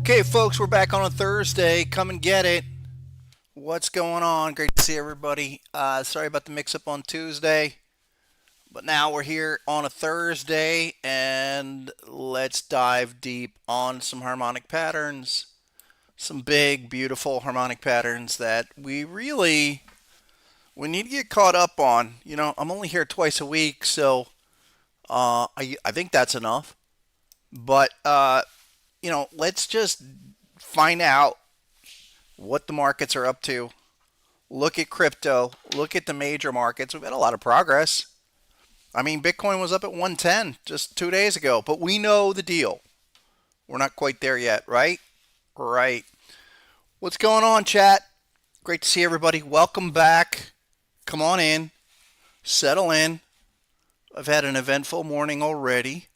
Okay, folks, we're back on a Thursday. Come and get it. What's going on? Great to see everybody. Sorry about the mix-up on Tuesday, but now we're here on a Thursday, and let's dive deep on some harmonic patterns. Some big, beautiful harmonic patterns that we need to get caught up on. I'm only here twice a week, so I think that's enough. But let's just find out what the markets are up to. Look at crypto. Look at the major markets. We've had a lot of progress. I mean, Bitcoin was up at 110 just 2 days ago, but we know the deal. We're not quite there yet, right? Right. What's going on, chat? Great to see everybody. Welcome back. Come on in. Settle in. I've had an eventful morning already.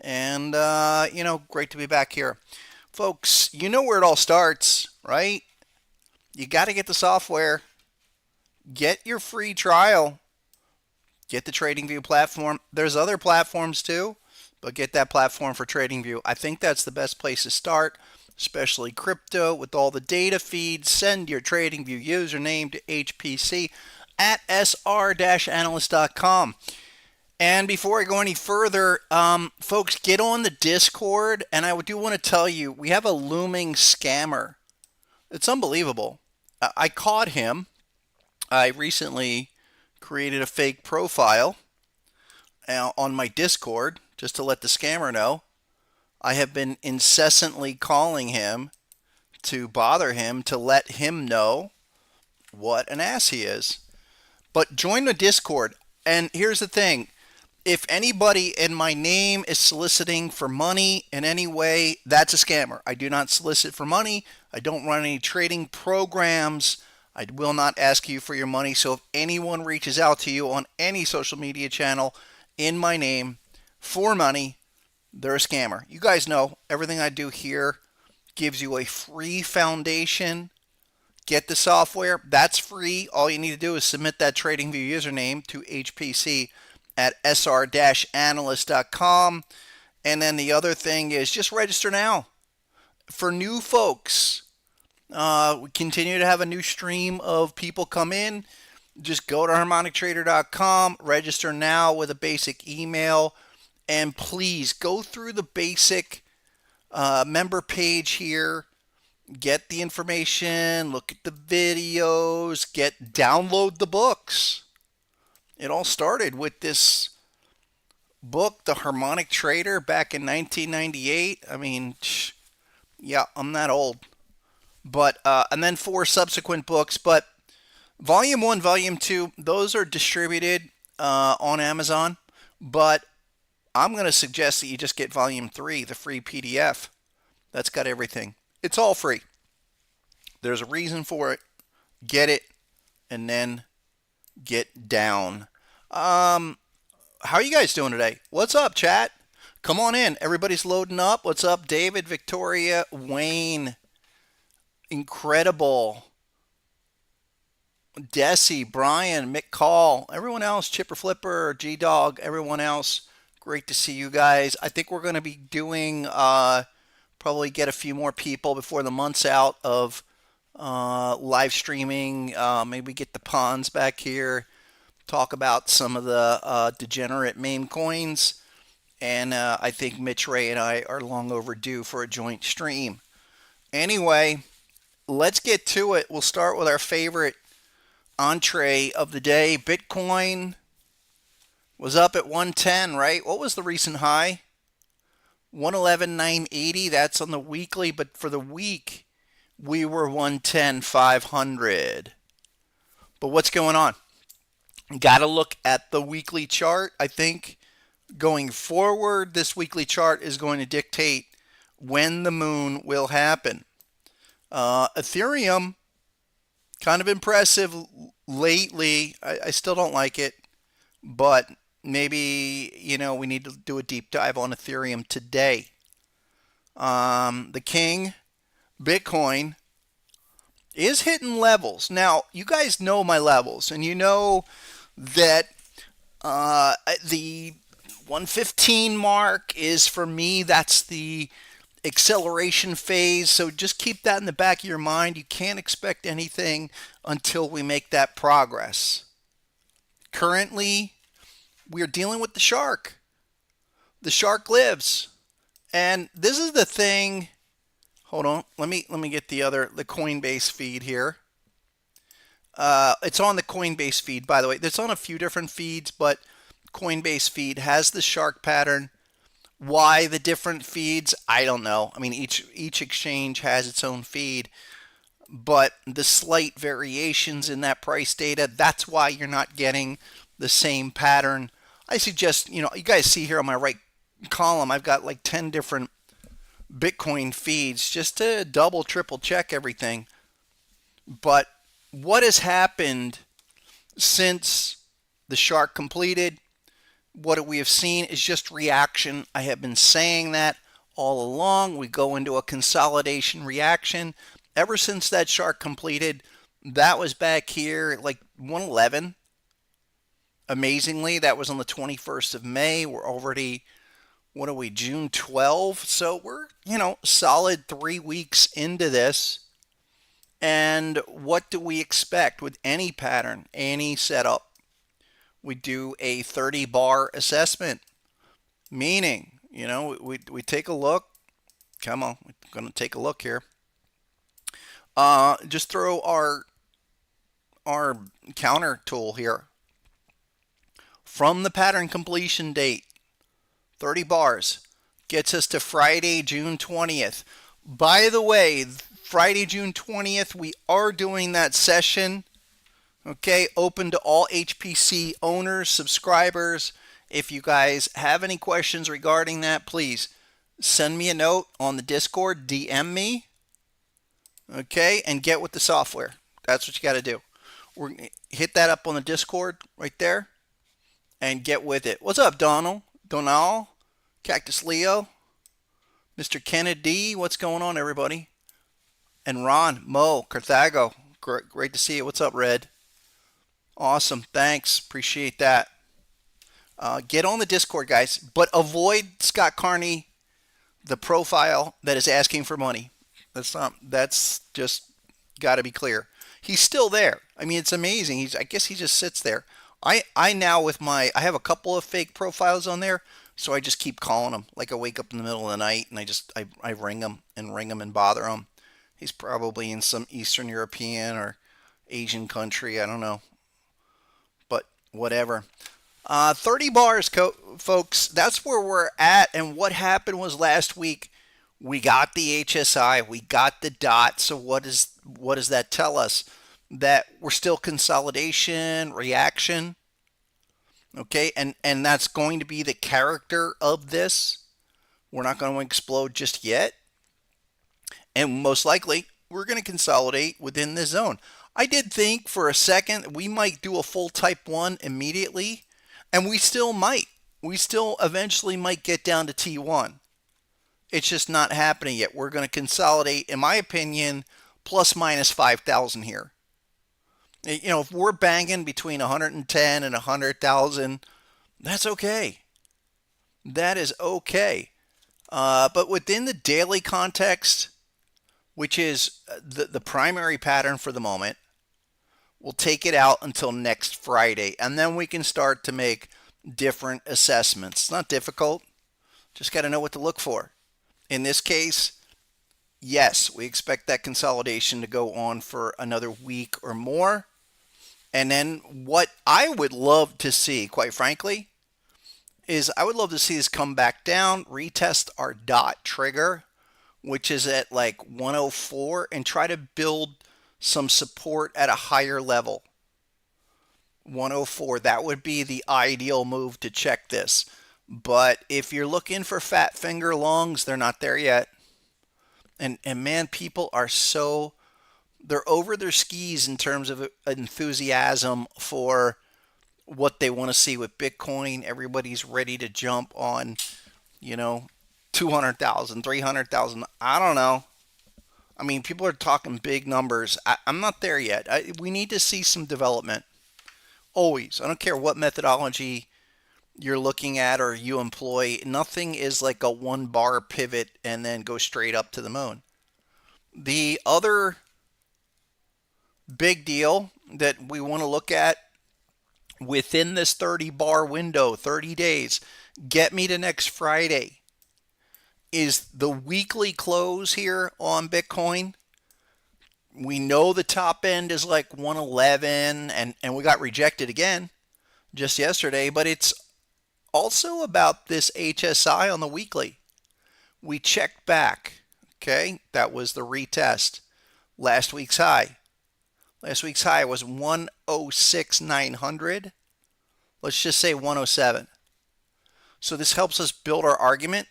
And, great to be back here. Folks, you know where it all starts, right? You got to get the software. Get your free trial. Get the TradingView platform. There's other platforms too, but get that platform for TradingView. I think that's the best place to start, especially crypto with all the data feeds. Send your TradingView username to hpc at sr-analyst.com. And before I go any further, folks, get on the Discord. And I do want to tell you, we have a looming scammer. It's unbelievable. I caught him. I recently created a fake profile on my Discord just to let the scammer know. I have been incessantly calling him to bother him to let him know what an ass he is. But join the Discord. And here's the thing. If anybody in my name is soliciting for money in any way, that's a scammer. I do not solicit for money. I don't run any trading programs. I will not ask you for your money. So if anyone reaches out to you on any social media channel in my name for money, they're a scammer. You guys know everything I do here gives you a free foundation. Get the software. That's free. All you need to do is submit that TradingView username to HPC at sr-analyst.com. And then the other thing is just register now. For new folks, we continue to have a new stream of people come in. Just go to harmonictrader.com, register now with a basic email, and please go through the basic member page here. Get the information, look at the videos, download the books. It all started with this book, The Harmonic Trader, back in 1998. I mean, yeah, I'm that old. But and then 4 subsequent books. But Volume 1, Volume 2, those are distributed on Amazon. But I'm going to suggest that you just get Volume 3, the free PDF. That's got everything. It's all free. There's a reason for it. Get it, and then get down. How are you guys doing today? What's up, chat? Come on in. Everybody's loading up. What's up, David, Victoria, Wayne? Incredible. Desi, Brian, Mick Call, everyone else, Chipper Flipper, G-Dog, everyone else. Great to see you guys. I think we're going to be doing, probably get a few more people before the month's out of live streaming. Maybe get the Pawns back here. Talk about some of the degenerate meme coins. And I think Mitch Ray and I are long overdue for a joint stream. Anyway, let's get to it. We'll start with our favorite entree of the day. Bitcoin was up at 110, right? What was the recent high? 111,980. That's on the weekly, but for the week, we were 110,500. But what's going on? Got to look at the weekly chart. I think going forward, this weekly chart is going to dictate when the moon will happen. Ethereum, kind of impressive lately. I still don't like it, but maybe, we need to do a deep dive on Ethereum today. The king, Bitcoin, is hitting levels. Now, you guys know my levels, and you know that the 115 mark is, for me, that's the acceleration phase. So just keep that in the back of your mind. You can't expect anything until we make that progress. Currently, we are dealing with the shark. The shark lives. And this is the thing. Hold on. Let me get the Coinbase feed here. It's on the Coinbase feed, by the way. It's on a few different feeds, but Coinbase feed has the shark pattern. Why the different feeds? I don't know. I mean, each exchange has its own feed, but the slight variations in that price data, that's why you're not getting the same pattern. I suggest, you guys see here on my right column, I've got like 10 different Bitcoin feeds just to double, triple check everything. But what has happened since the shark completed? What we have seen is just reaction. I have been saying that all along. We go into a consolidation reaction. Ever since that shark completed, that was back here at like 111. Amazingly, that was on the 21st of May. We're already, what are we, June 12? So we're, solid 3 weeks into this. And what do we expect with any pattern, any setup? We do a 30 bar assessment, meaning, we take a look. Come on, we're going to take a look here. Just throw our counter tool here. From the pattern completion date, 30 bars gets us to Friday, June 20th. By the way, Friday, June 20th, we are doing that session. Okay, open to all HPC owners, subscribers. If you guys have any questions regarding that, please send me a note on the Discord, DM me, okay, and get with the software. That's what you got to do. Hit that up on the Discord right there and get with it. What's up, Donald, Cactus Leo, Mr. Kennedy? What's going on, everybody? And Ron, Mo, Carthago, great to see you. What's up, Red? Awesome. Thanks. Appreciate that. Get on the Discord, guys, but avoid Scott Carney, the profile that is asking for money. That's just got to be clear. He's still there. I mean, it's amazing. I guess he just sits there. I now I have a couple of fake profiles on there, so I just keep calling him. Like I wake up in the middle of the night and I ring him and bother him. He's probably in some Eastern European or Asian country. I don't know. Whatever. 30 bars, folks. That's where we're at. And what happened was last week, we got the HSI, we got the dot. So what does that tell us? That we're still consolidation, reaction. Okay, and that's going to be the character of this. We're not going to explode just yet. And most likely, we're going to consolidate within this zone. I did think for a second we might do a full type 1 immediately, and we still might. We still eventually might get down to T1. It's just not happening yet. We're going to consolidate, in my opinion, plus minus 5,000 here. If we're banging between 110 and 100,000, that's okay. That is okay. But within the daily context, which is the primary pattern for the moment, we'll take it out until next Friday, and then we can start to make different assessments. It's not difficult. Just got to know what to look for. In this case, yes, we expect that consolidation to go on for another week or more. And then what I would love to see, quite frankly, is I would love to see this come back down, retest our dot trigger, which is at like 104, and try to build some support at a higher level. 104, that would be the ideal move to check this. But if you're looking for fat finger longs, they're not there yet. And man, people are they're over their skis in terms of enthusiasm for what they want to see with Bitcoin. Everybody's ready to jump on, 200,000, 300,000. I don't know. I mean, people are talking big numbers. I'm not there yet. We need to see some development. Always. I don't care what methodology you're looking at or you employ, nothing is like a one bar pivot and then go straight up to the moon. The other big deal that we want to look at within this 30 bar window, 30 days, get me to next Friday, is the weekly close here on Bitcoin. We know the top end is like 111, and we got rejected again just yesterday, but it's also about this HSI on the weekly. We checked back, okay? That was the retest. Last week's high. Last week's high was 106,900. Let's just say 107. So this helps us build our argument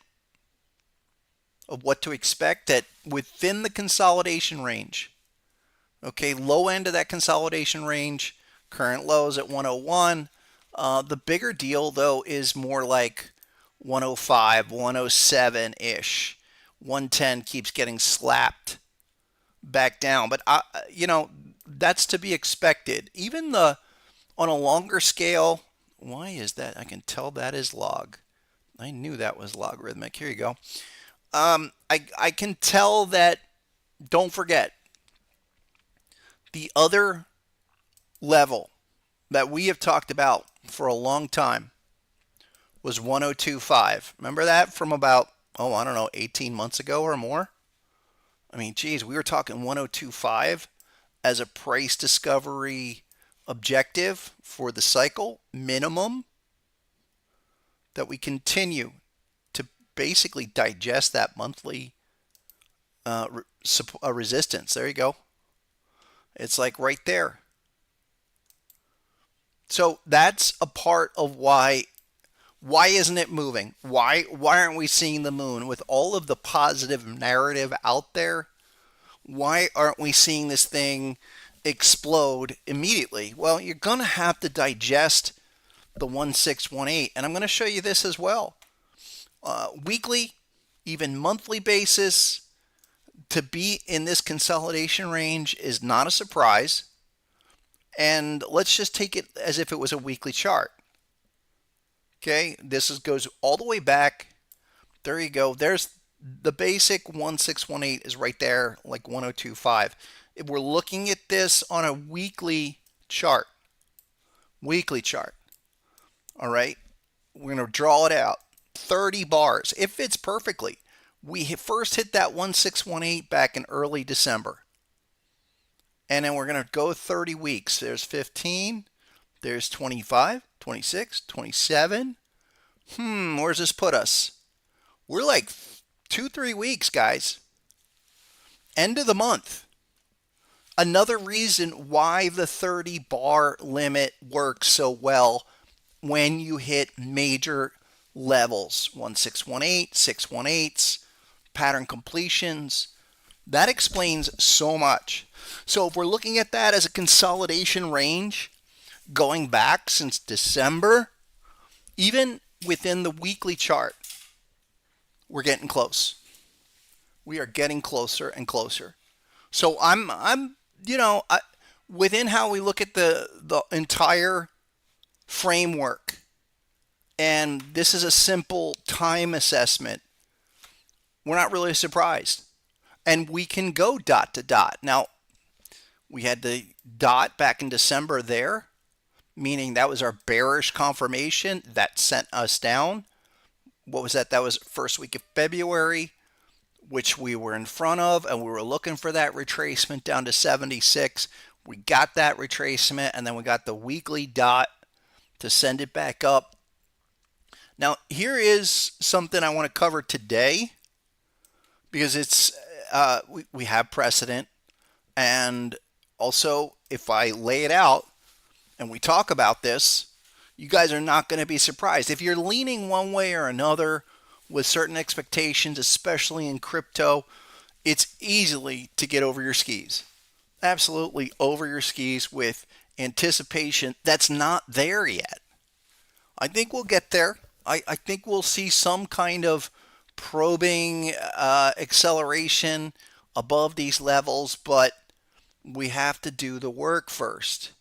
of what to expect that within the consolidation range. Okay, low end of that consolidation range, current lows at 101. The bigger deal, though, is more like 105, 107-ish. 110 keeps getting slapped back down. But, that's to be expected. Even on a longer scale, why is that? I can tell that is log. I knew that was logarithmic. Here you go. I can tell that, don't forget, the other level that we have talked about for a long time was 102.5. Remember that from about, 18 months ago or more? I mean, geez, we were talking 102.5 as a price discovery objective for the cycle minimum, that we continue to basically digest that monthly resistance. There you go. It's like right there. So that's a part of why isn't it moving? Why aren't we seeing the moon with all of the positive narrative out there? Why aren't we seeing this thing explode immediately? Well, you're going to have to digest the 1618, and I'm going to show you this as well. Weekly, even monthly basis, to be in this consolidation range is not a surprise. And let's just take it as if it was a weekly chart. Okay, this goes all the way back. There you go. There's the basic 1618 is right there, like 102.5. If we're looking at this on a weekly chart, all right, we're going to draw it out. 30 bars. It fits perfectly. We first hit that 1618 back in early December. And then we're going to go 30 weeks. There's 15. There's 25, 26, 27. Where's this put us? We're like 2-3 weeks, guys. End of the month. Another reason why the 30 bar limit works so well when you hit major levels. 1618, 618s, pattern completions. That explains so much. So if we're looking at that as a consolidation range going back since December, even within the weekly chart, we're getting close. We are getting closer and closer. So within how we look at the entire framework, and this is a simple time assessment, we're not really surprised. And we can go dot to dot. Now, we had the dot back in December there, meaning that was our bearish confirmation that sent us down. What was that? That was first week of February, which we were in front of, and we were looking for that retracement down to 76. We got that retracement, and then we got the weekly dot to send it back up. Now, here is something I want to cover today, because it's we have precedent, and also if I lay it out and we talk about this, you guys are not going to be surprised. If you're leaning one way or another with certain expectations, especially in crypto, it's easily to get over your skis. Absolutely over your skis with anticipation that's not there yet. I think we'll get there. I think we'll see some kind of probing acceleration above these levels, but we have to do the work first.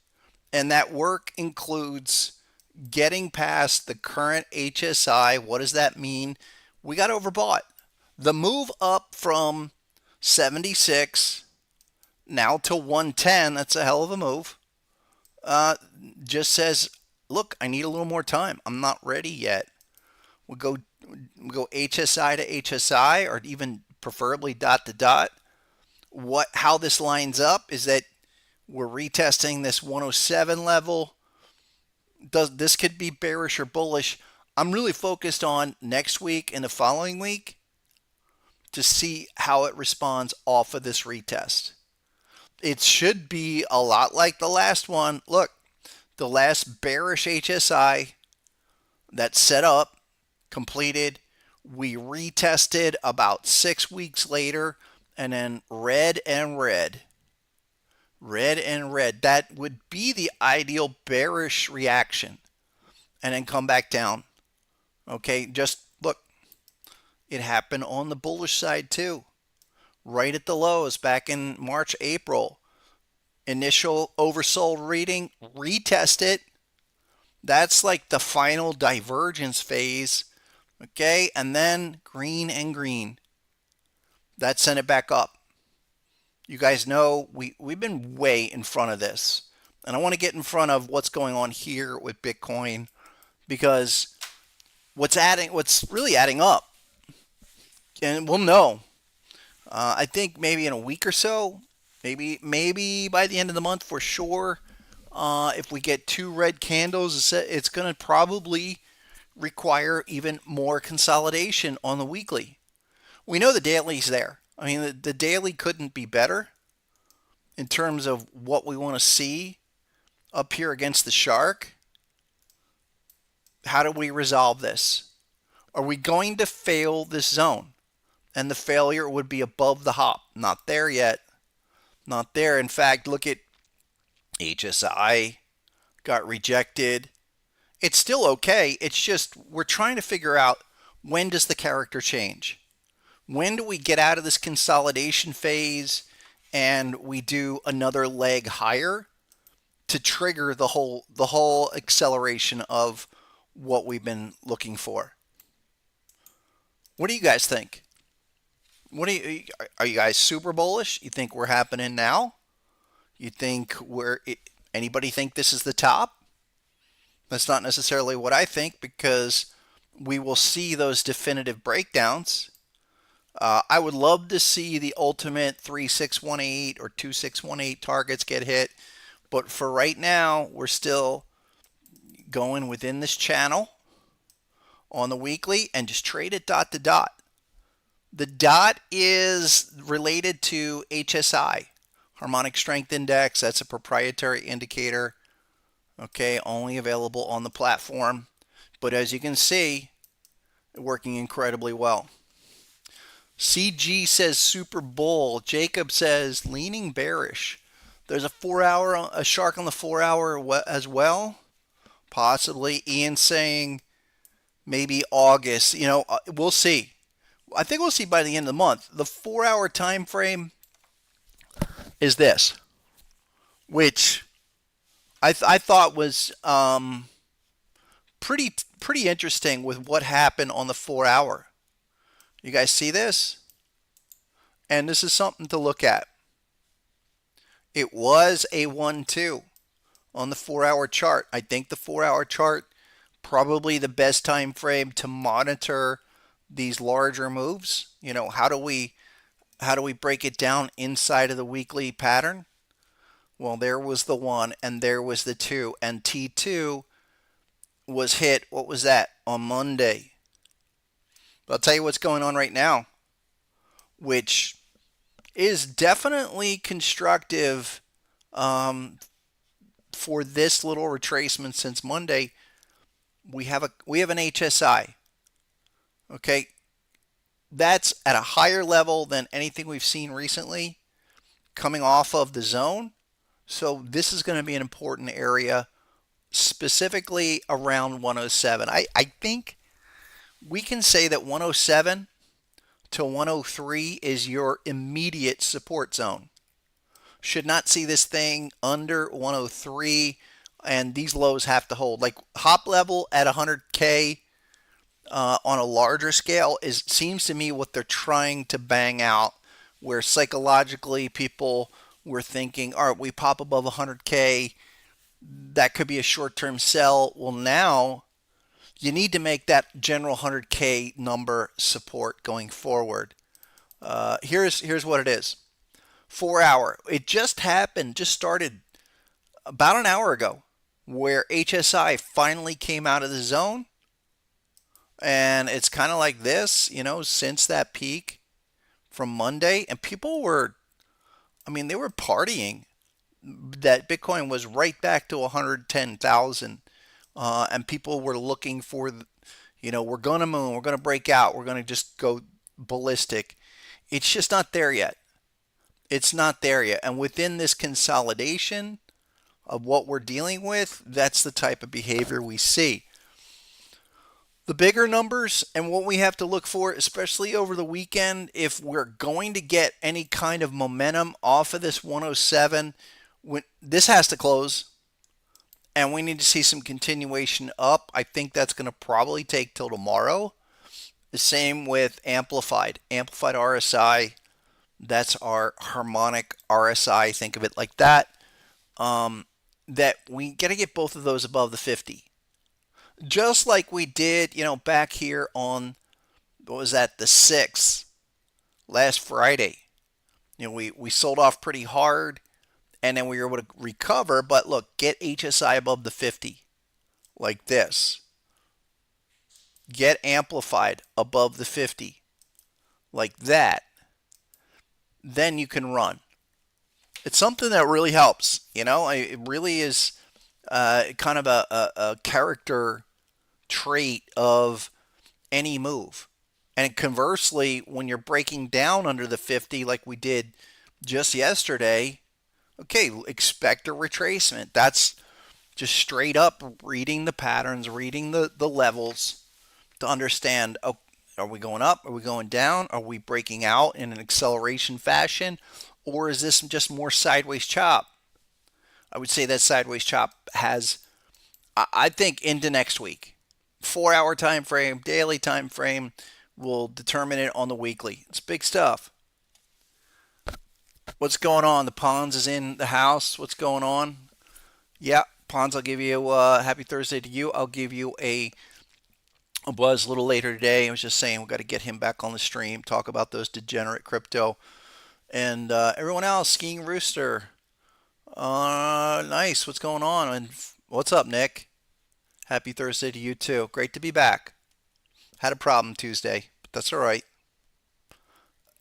And that work includes getting past the current HSI. What does that mean? We got overbought. The move up from 76 now to 110, that's a hell of a move. Uh, just says, look, I need a little more time. I'm not ready yet. We'll go HSI to HSI, or even preferably dot to dot. How this lines up is that we're retesting this 107 level. This could be bearish or bullish? I'm really focused on next week and the following week to see how it responds off of this retest. It should be a lot like the last one. Look, the last bearish HSI that set up, completed, we retested about 6 weeks later, and then red and red. Red and red. That would be the ideal bearish reaction. And then come back down. Okay, just look. It happened on the bullish side too. Right at the lows back in March, April. Initial oversold reading, retest it. That's like the final divergence phase. Okay, and then green and green. That sent it back up. You guys know we've been way in front of this. And I want to get in front of what's going on here with Bitcoin, because what's really adding up, and we'll know. I think maybe in a week or so, maybe by the end of the month for sure. If we get 2 red candles, it's going to probably require even more consolidation on the weekly. We know the daily's there. I mean, the daily couldn't be better in terms of what we want to see up here against the shark. How do we resolve this? Are we going to fail this zone? And the failure would be above the hop. Not there yet. Not there. In fact, look at HSI. Got rejected. It's still okay. It's just we're trying to figure out, when does the character change? When do we get out of this consolidation phase and we do another leg higher to trigger the whole acceleration of what we've been looking for? What do you guys think? Are you guys super bullish? You think we're happening now? You think anybody think this is the top? That's not necessarily what I think, because we will see those definitive breakdowns. I would love to see the ultimate 3618 or 2618 targets get hit, but for right now, we're still going within this channel on the weekly and just trade it dot to dot. The dot is related to HSI, Harmonic Strength Index. That's a proprietary indicator. Okay, only available on the platform. But as you can see, working incredibly well. CG says super bull. Jacob says leaning bearish. There's a shark on the 4 hour as well. Possibly. Ian saying maybe August. We'll see. I think we'll see by the end of the month. The 4 hour time frame is this, which I thought was pretty interesting with what happened on the 4 hour. You guys see this? And this is something to look at. It was a 1-2 on the 4 hour chart. I think the 4 hour chart probably the best time frame to monitor these larger moves. How do we break it down inside of the weekly pattern? Well, there was the 1 and there was the 2, and T2 was hit. What was that? On Monday. But I'll tell you what's going on right now, which is definitely constructive for this little retracement since Monday. We have an HSI. Okay, that's at a higher level than anything we've seen recently, coming off of the zone. So this is going to be an important area, specifically around 107. I think we can say that 107 to 103 is your immediate support zone. Should not see this thing under 103 and these lows have to hold. Like hop level at 100K on a larger scale is seems to me what they're trying to bang out, where psychologically people were thinking, all right, we pop above 100K, that could be a short-term sell. Well, now you need to make that general 100K number support going forward. Here's what it is. 4 hour. It just happened, just started about an hour ago, where HSI finally came out of the zone. And it's kind of like this, since that peak from Monday. And people were, I mean, they were partying that Bitcoin was right back to 110,000. And people were looking for, we're going to moon, we're going to break out, we're going to just go ballistic. It's just not there yet. It's not there yet. And within this consolidation of what we're dealing with, that's the type of behavior we see. The bigger numbers and what we have to look for, especially over the weekend, if we're going to get any kind of momentum off of this 107, this has to close, and we need to see some continuation up. I think that's going to probably take till tomorrow. The same with Amplified RSI. That's our harmonic RSI. Think of it like that. That we got to get both of those above the 50. Just like we did, back here on, what was that, the 6th, last Friday. We sold off pretty hard, and then we were able to recover. But look, get HSI above the 50, like this. Get Amplified above the 50, like that. Then you can run. It's something that really helps. It really is kind of a character trait of any move. And conversely, when you're breaking down under the 50 like we did just yesterday, okay, expect a retracement. That's just straight up reading the patterns, reading the levels to understand, oh, are we going up? Are we going down? Are we breaking out in an acceleration fashion? Or is this just more sideways chop? I would say that sideways chop has, I think, into next week. 4 hour time frame, daily time frame will determine it on the weekly. It's big stuff. What's going on? The Pons is in the house. What's going on? Yeah, Pons, I'll give you happy Thursday to you. I'll give you a buzz a little later today. I was just saying we've got to get him back on the stream, talk about those degenerate crypto. And everyone else, Skiing Rooster. Nice. What's going on? And what's up, Nick? Happy Thursday to you too. Great to be back. Had a problem Tuesday, but that's all right.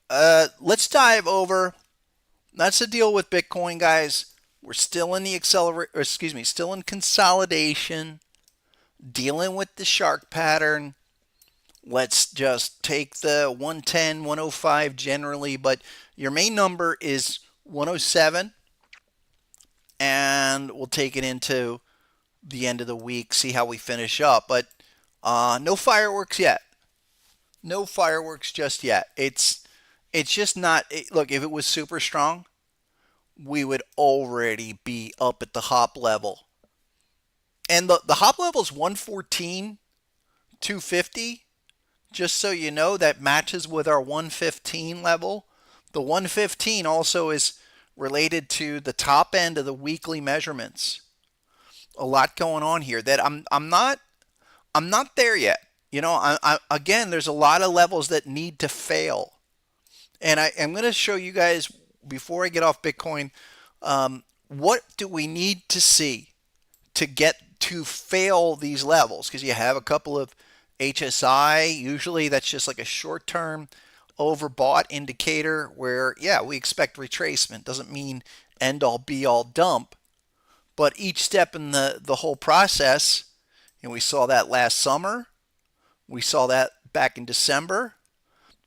Let's dive over. That's the deal with Bitcoin, guys. We're still in the still in consolidation, dealing with the shark pattern. Let's just take the 110, 105 generally, but your main number is 107, and we'll take it into the end of the week, see how we finish up. But no fireworks yet. No fireworks just yet. It's just not. Look, if it was super strong, we would already be up at the hop level. And the hop level is 114, 250. Just so you know, that matches with our 115 level. The 115 also is related to the top end of the weekly measurements. A lot going on here that I'm not there yet. Again, there's a lot of levels that need to fail. And I'm going to show you guys, before I get off Bitcoin, what do we need to see to get to fail these levels? Because you have a couple of HSI. Usually that's just like a short-term overbought indicator where, yeah, we expect retracement. Doesn't mean end-all be-all dump. But each step in the whole process, we saw that last summer. We saw that back in December.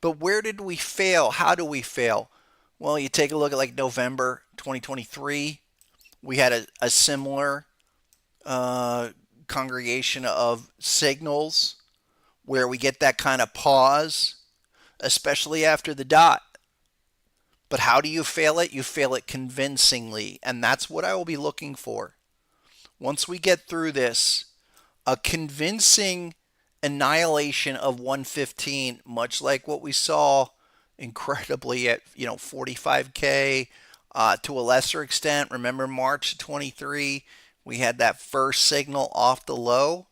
But where did we fail? How do we fail? Well, you take a look at like November 2023. We had a similar congregation of signals where we get that kind of pause, especially after the dot. But how do you fail it? You fail it convincingly, and that's what I will be looking for. once we get through this, a convincing annihilation of 115, much like what we saw incredibly at 45K, to a lesser extent. Remember March 23, we had that first signal off the low,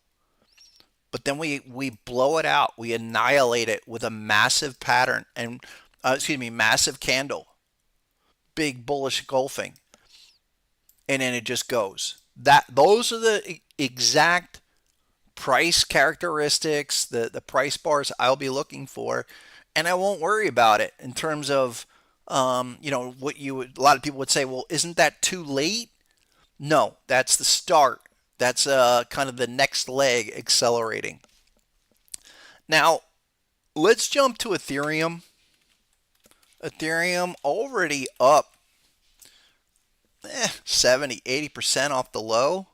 but then we blow it out. We annihilate it with a massive pattern and massive candle, big bullish engulfing, and then it just goes. Those are the exact price characteristics, the price bars I'll be looking for, and I won't worry about it in terms of what a lot of people would say, well, isn't that too late? No, that's the start. That's kind of the next leg accelerating. Now, let's jump to Ethereum. Ethereum already up 70-80% off the low.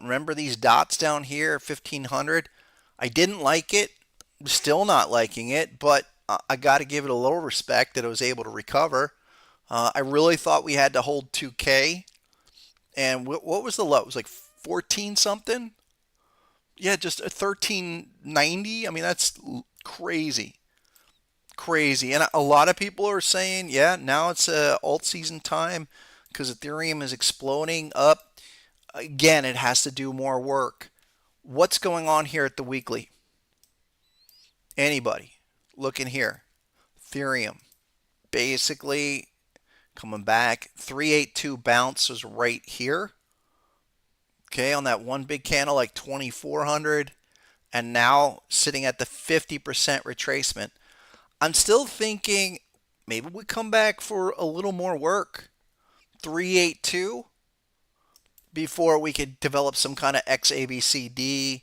Remember these dots down here, 1500? I didn't like it. Still not liking it, but I got to give it a little respect that it was able to recover. I really thought we had to hold 2K. And what was the low? It was like 14 something? Yeah, just a 1390. I mean, that's crazy. Crazy. And a lot of people are saying, yeah, now it's alt season time because Ethereum is exploding up. Again, it has to do more work. What's going on here at the weekly? Anybody? Look in here. Ethereum. Basically coming back. 382 bounce was right here. Okay, on that one big candle like 2400. And now sitting at the 50% retracement. I'm still thinking maybe we come back for a little more work. 382 before we could develop some kind of XABCD,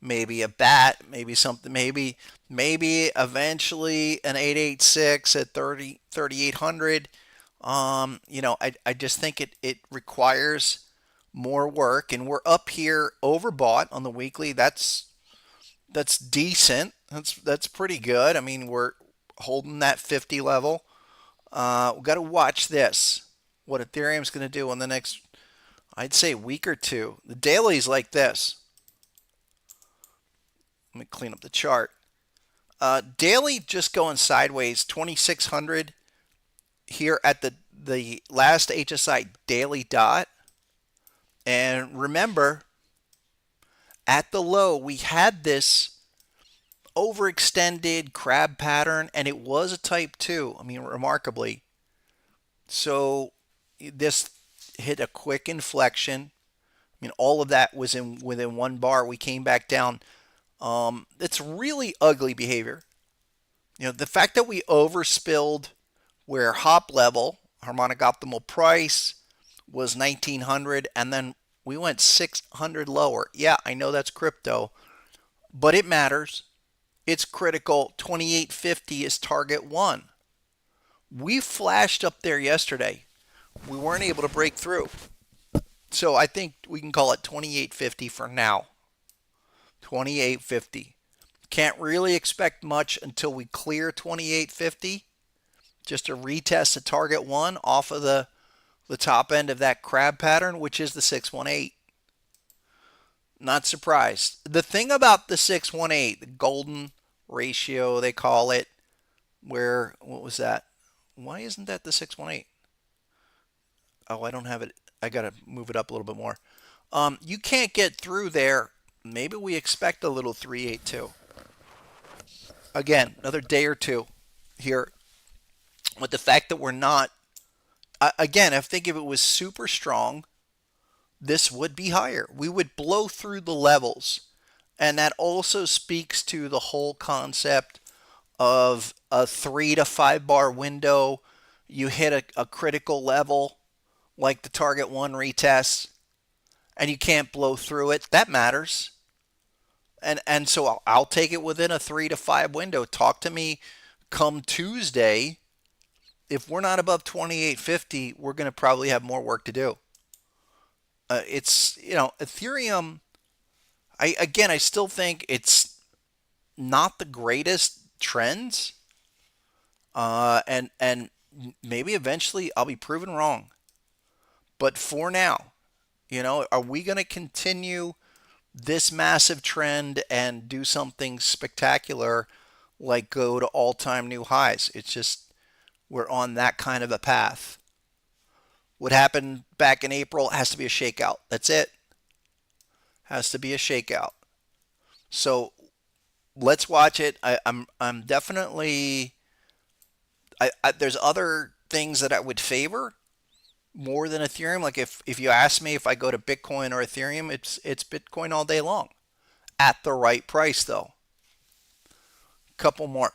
maybe a bat, maybe something, maybe eventually an 886 at 3800. I just think it requires more work, and we're up here overbought on the weekly. That's decent. That's pretty good. I mean, we're holding that 50 level. We've got to watch this. What Ethereum's going to do in the next, I'd say, week or two. The daily's like this. Let me clean up the chart. Daily just going sideways, 2600 here at the last HSI daily dot. And remember, at the low, we had this overextended crab pattern, and it was a type 2. I mean, remarkably. So this hit a quick inflection. I mean, all of that was within one bar. We came back down. It's really ugly behavior. The fact that we overspilled where hop level, harmonic optimal price, was 1900, and then we went 600 lower. Yeah, I know that's crypto, but it matters. It's critical. 2850 is target 1. We flashed up there yesterday. We weren't able to break through. So I think we can call it 2850 for now. 2850. Can't really expect much until we clear 2850. Just to retest the target 1 off of the top end of that crab pattern, which is the 618. Not surprised. The thing about the 618, the golden ratio, they call it, where, what was that? Why isn't that the 618? Oh, I don't have it. I got to move it up a little bit more. You can't get through there. Maybe we expect a little 382. Again, another day or two here. With the fact that we're not, again, I think if it was super strong, this would be higher. We would blow through the levels. And that also speaks to the whole concept of a 3 to 5 bar window. You hit a critical level like the target 1 retest, and you can't blow through it. That matters. And so I'll take it within a 3 to 5 window. Talk to me come Tuesday. If we're not above 2850, we're going to probably have more work to do. Ethereum, I still think it's not the greatest trends. And maybe eventually I'll be proven wrong. But for now, Are we going to continue this massive trend and do something spectacular like go to all-time new highs? It's just we're on that kind of a path. What happened back in April has to be a shakeout. That's it. Has to be a shakeout. So let's watch it. I'm definitely there's other things that I would favor more than Ethereum. Like if you ask me if I go to Bitcoin or Ethereum, it's Bitcoin all day long at the right price though. Couple more.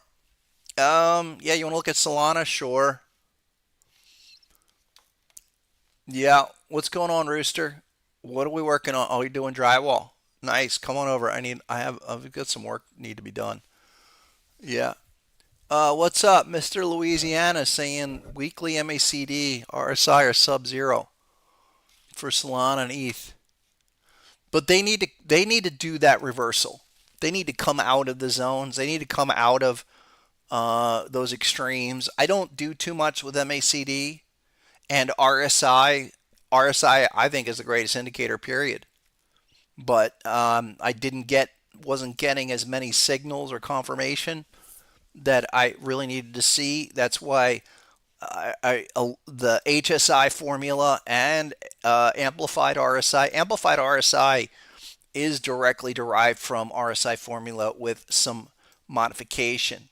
Yeah, you want to look at Solana? Sure. Yeah. What's going on, Rooster? What are we working on? Oh, you're doing drywall. Nice. Come on over. I've got some work need to be done. Yeah. What's up, Mr. Louisiana saying weekly MACD RSI are sub-zero for Solana and ETH. But they need to do that reversal. They need to come out of the zones. They need to come out of those extremes. I don't do too much with MACD and RSI. RSI I think is the greatest indicator. Period. But wasn't getting as many signals or confirmation that I really needed to see. That's why the HSI formula and amplified RSI. Amplified RSI is directly derived from RSI formula with some modification,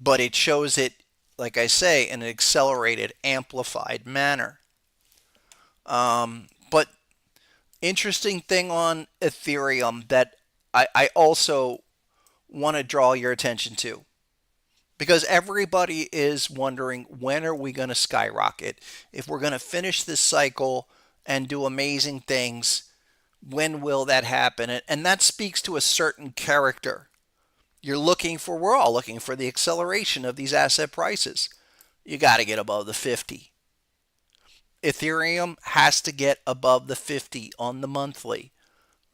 but it shows it, like I say, in an accelerated, amplified manner. But interesting thing on Ethereum that I also want to draw your attention to, because everybody is wondering, when are we going to skyrocket? If we're going to finish this cycle and do amazing things, when will that happen? And that speaks to a certain character. We're all looking for the acceleration of these asset prices. You got to get above the 50. Ethereum has to get above the 50 on the monthly,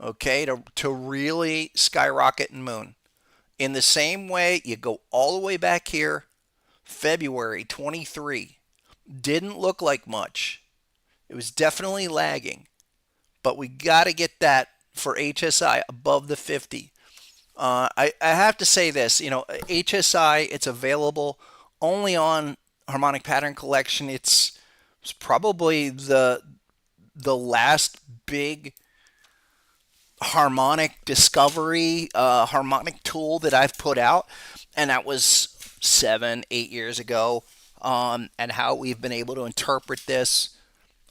okay, to really skyrocket and moon. In the same way, you go all the way back here, February 23. Didn't look like much. It was definitely lagging. But we got to get that for HSI above the 50. I have to say this, HSI, it's available only on Harmonic Pattern Collection. It's probably the last big harmonic discovery, harmonic tool that I've put out, and that was 7-8 years ago. And how we've been able to interpret this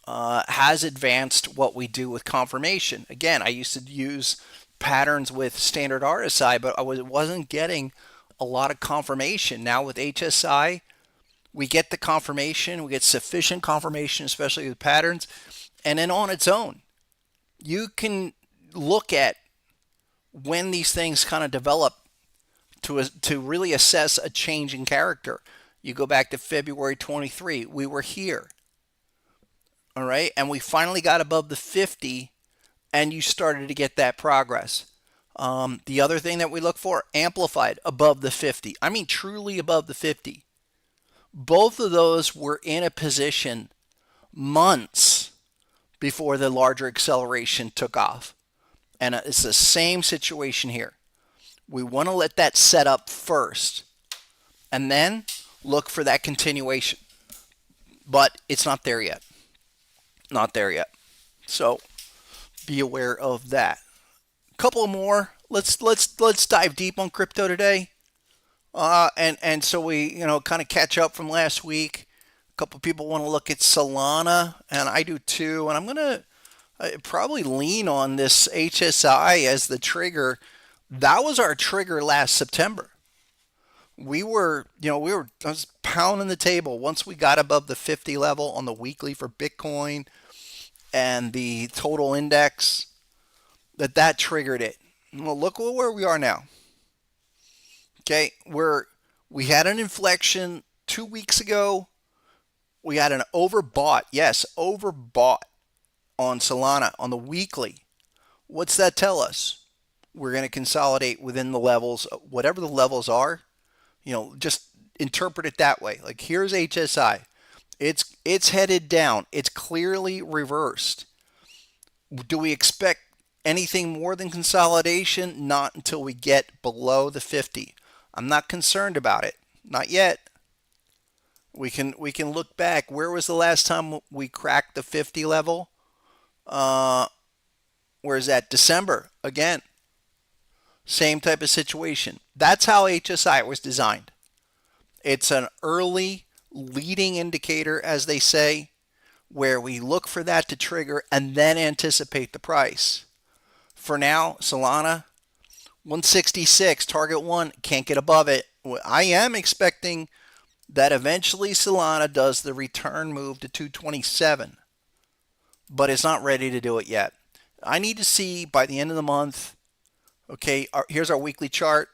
has advanced what we do with confirmation. Again, I used to use patterns with standard RSI, but I wasn't getting a lot of confirmation. Now with HSI, we get the confirmation, we get sufficient confirmation, especially with patterns, and then on its own, you can look at when these things kind of develop to really assess a change in character. You go back to February 23, we were here, all right, and we finally got above the 50, and you started to get that progress. The other thing that we look for, amplified above the 50. I mean, truly above the 50. Both of those were in a position months before the larger acceleration took off. And it's the same situation here. We want to let that set up first and then look for that continuation. But it's not there yet. Not there yet. So be aware of that. A couple more. Let's dive deep on crypto today. And so we kind of catch up from last week. A couple people want to look at Solana, and I do too. And I'm gonna probably lean on this HSI as the trigger. That was our trigger last September. I was pounding the table once we got above the 50 level on the weekly for Bitcoin and the total index. That triggered it. Well, look where we are now. Okay, we had an inflection 2 weeks ago. We had an overbought on Solana on the weekly. What's that tell us? We're going to consolidate within the levels, whatever the levels are. Just interpret it that way. Like, here's HSI. It's headed down. It's clearly reversed. Do we expect anything more than consolidation? Not until we get below the 50. I'm not concerned about it. Not yet. We can look back. Where was the last time we cracked the 50 level? Uh, where is that? December again. Same type of situation. That's how HSI was designed. It's an early leading indicator, as they say, where we look for that to trigger and then anticipate the price. For now, Solana 166, target one, can't get above it. I am expecting that eventually Solana does the return move to 227, but it's not ready to do it yet. I need to see by the end of the month, okay, here's our weekly chart.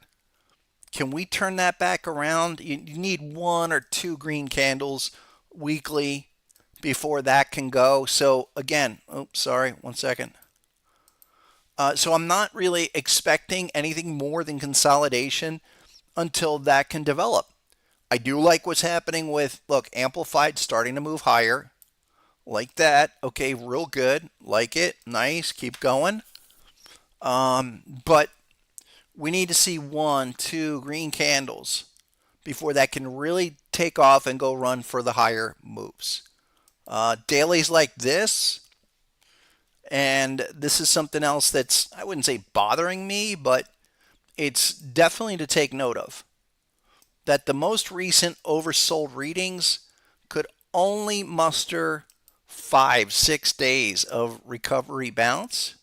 Can we turn that back around? You need one or two green candles weekly before that can go. So again, oops, sorry, 1 second. So I'm not really expecting anything more than consolidation until that can develop. I do like what's happening with, look, Amplified starting to move higher. Like that. Okay, real good. Like it. Nice. Keep going. But we need to see one, two green candles before that can really take off and go run for the higher moves. Dailies like this, and this is something else that's, I wouldn't say bothering me, but it's definitely to take note of. That the most recent oversold readings could only muster 5-6 days of recovery bounce.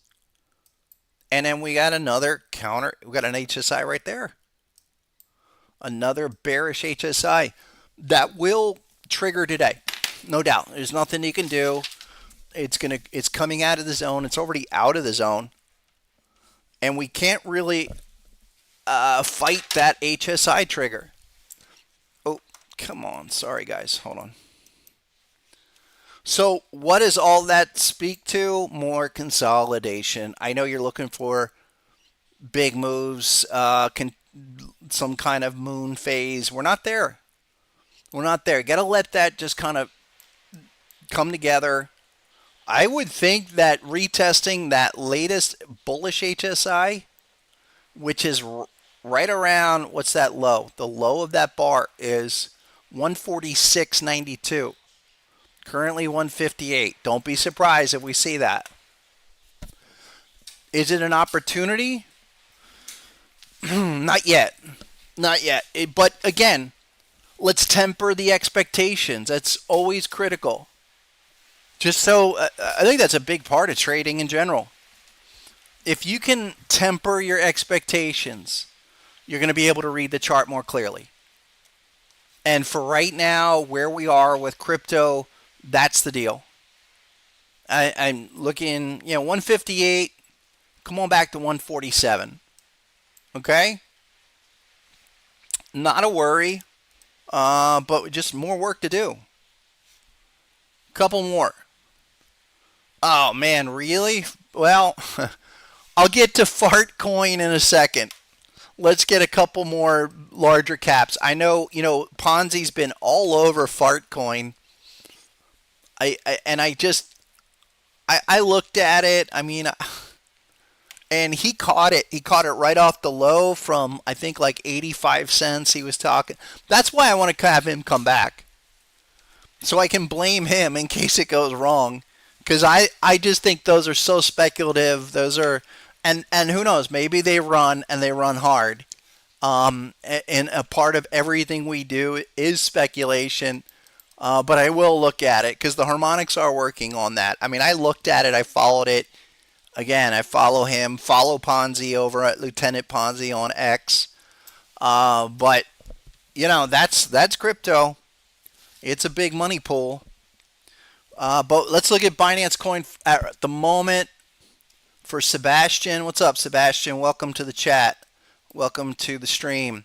And then we got another counter. We got an HSI right there. Another bearish HSI that will trigger today. No doubt. There's nothing you can do. It's coming out of the zone. It's already out of the zone. And we can't really fight that HSI trigger. Oh, come on. Sorry, guys. Hold on. So what does all that speak to? More consolidation. I know you're looking for big moves, some kind of moon phase. We're not there. We're not there. Got to let that just kind of come together. I would think that retesting that latest bullish HSI, which is right around, what's that low? The low of that bar is 146.92. Currently 158. Don't be surprised if we see that. Is it an opportunity? Not yet. Not yet. But again, let's temper the expectations. That's always critical. Just so, I think that's a big part of trading in general. If you can temper your expectations, you're going to be able to read the chart more clearly. And for right now, where we are with crypto, that's the deal. I'm looking, 158. Come on back to 147. Okay? Not a worry, but just more work to do. Couple more. Oh, man, really? Well, I'll get to Fart Coin in a second. Let's get a couple more larger caps. I know, Ponzi's been all over Fart Coin. I looked at it. I mean, and he caught it. He caught it right off the low from, I think, like 85 cents. He was talking. That's why I want to have him come back, so I can blame him in case it goes wrong. Because I just think those are so speculative. Those are, and who knows? Maybe they run and they run hard. And a part of everything we do is speculation. But I will look at it because the Harmonics are working on that. I mean, I looked at it. I followed it. Again, I follow him. Follow Ponzi over at Lieutenant Ponzi on X. But, that's crypto. It's a big money pool. But let's look at Binance Coin at the moment for Sebastian. What's up, Sebastian? Welcome to the chat. Welcome to the stream.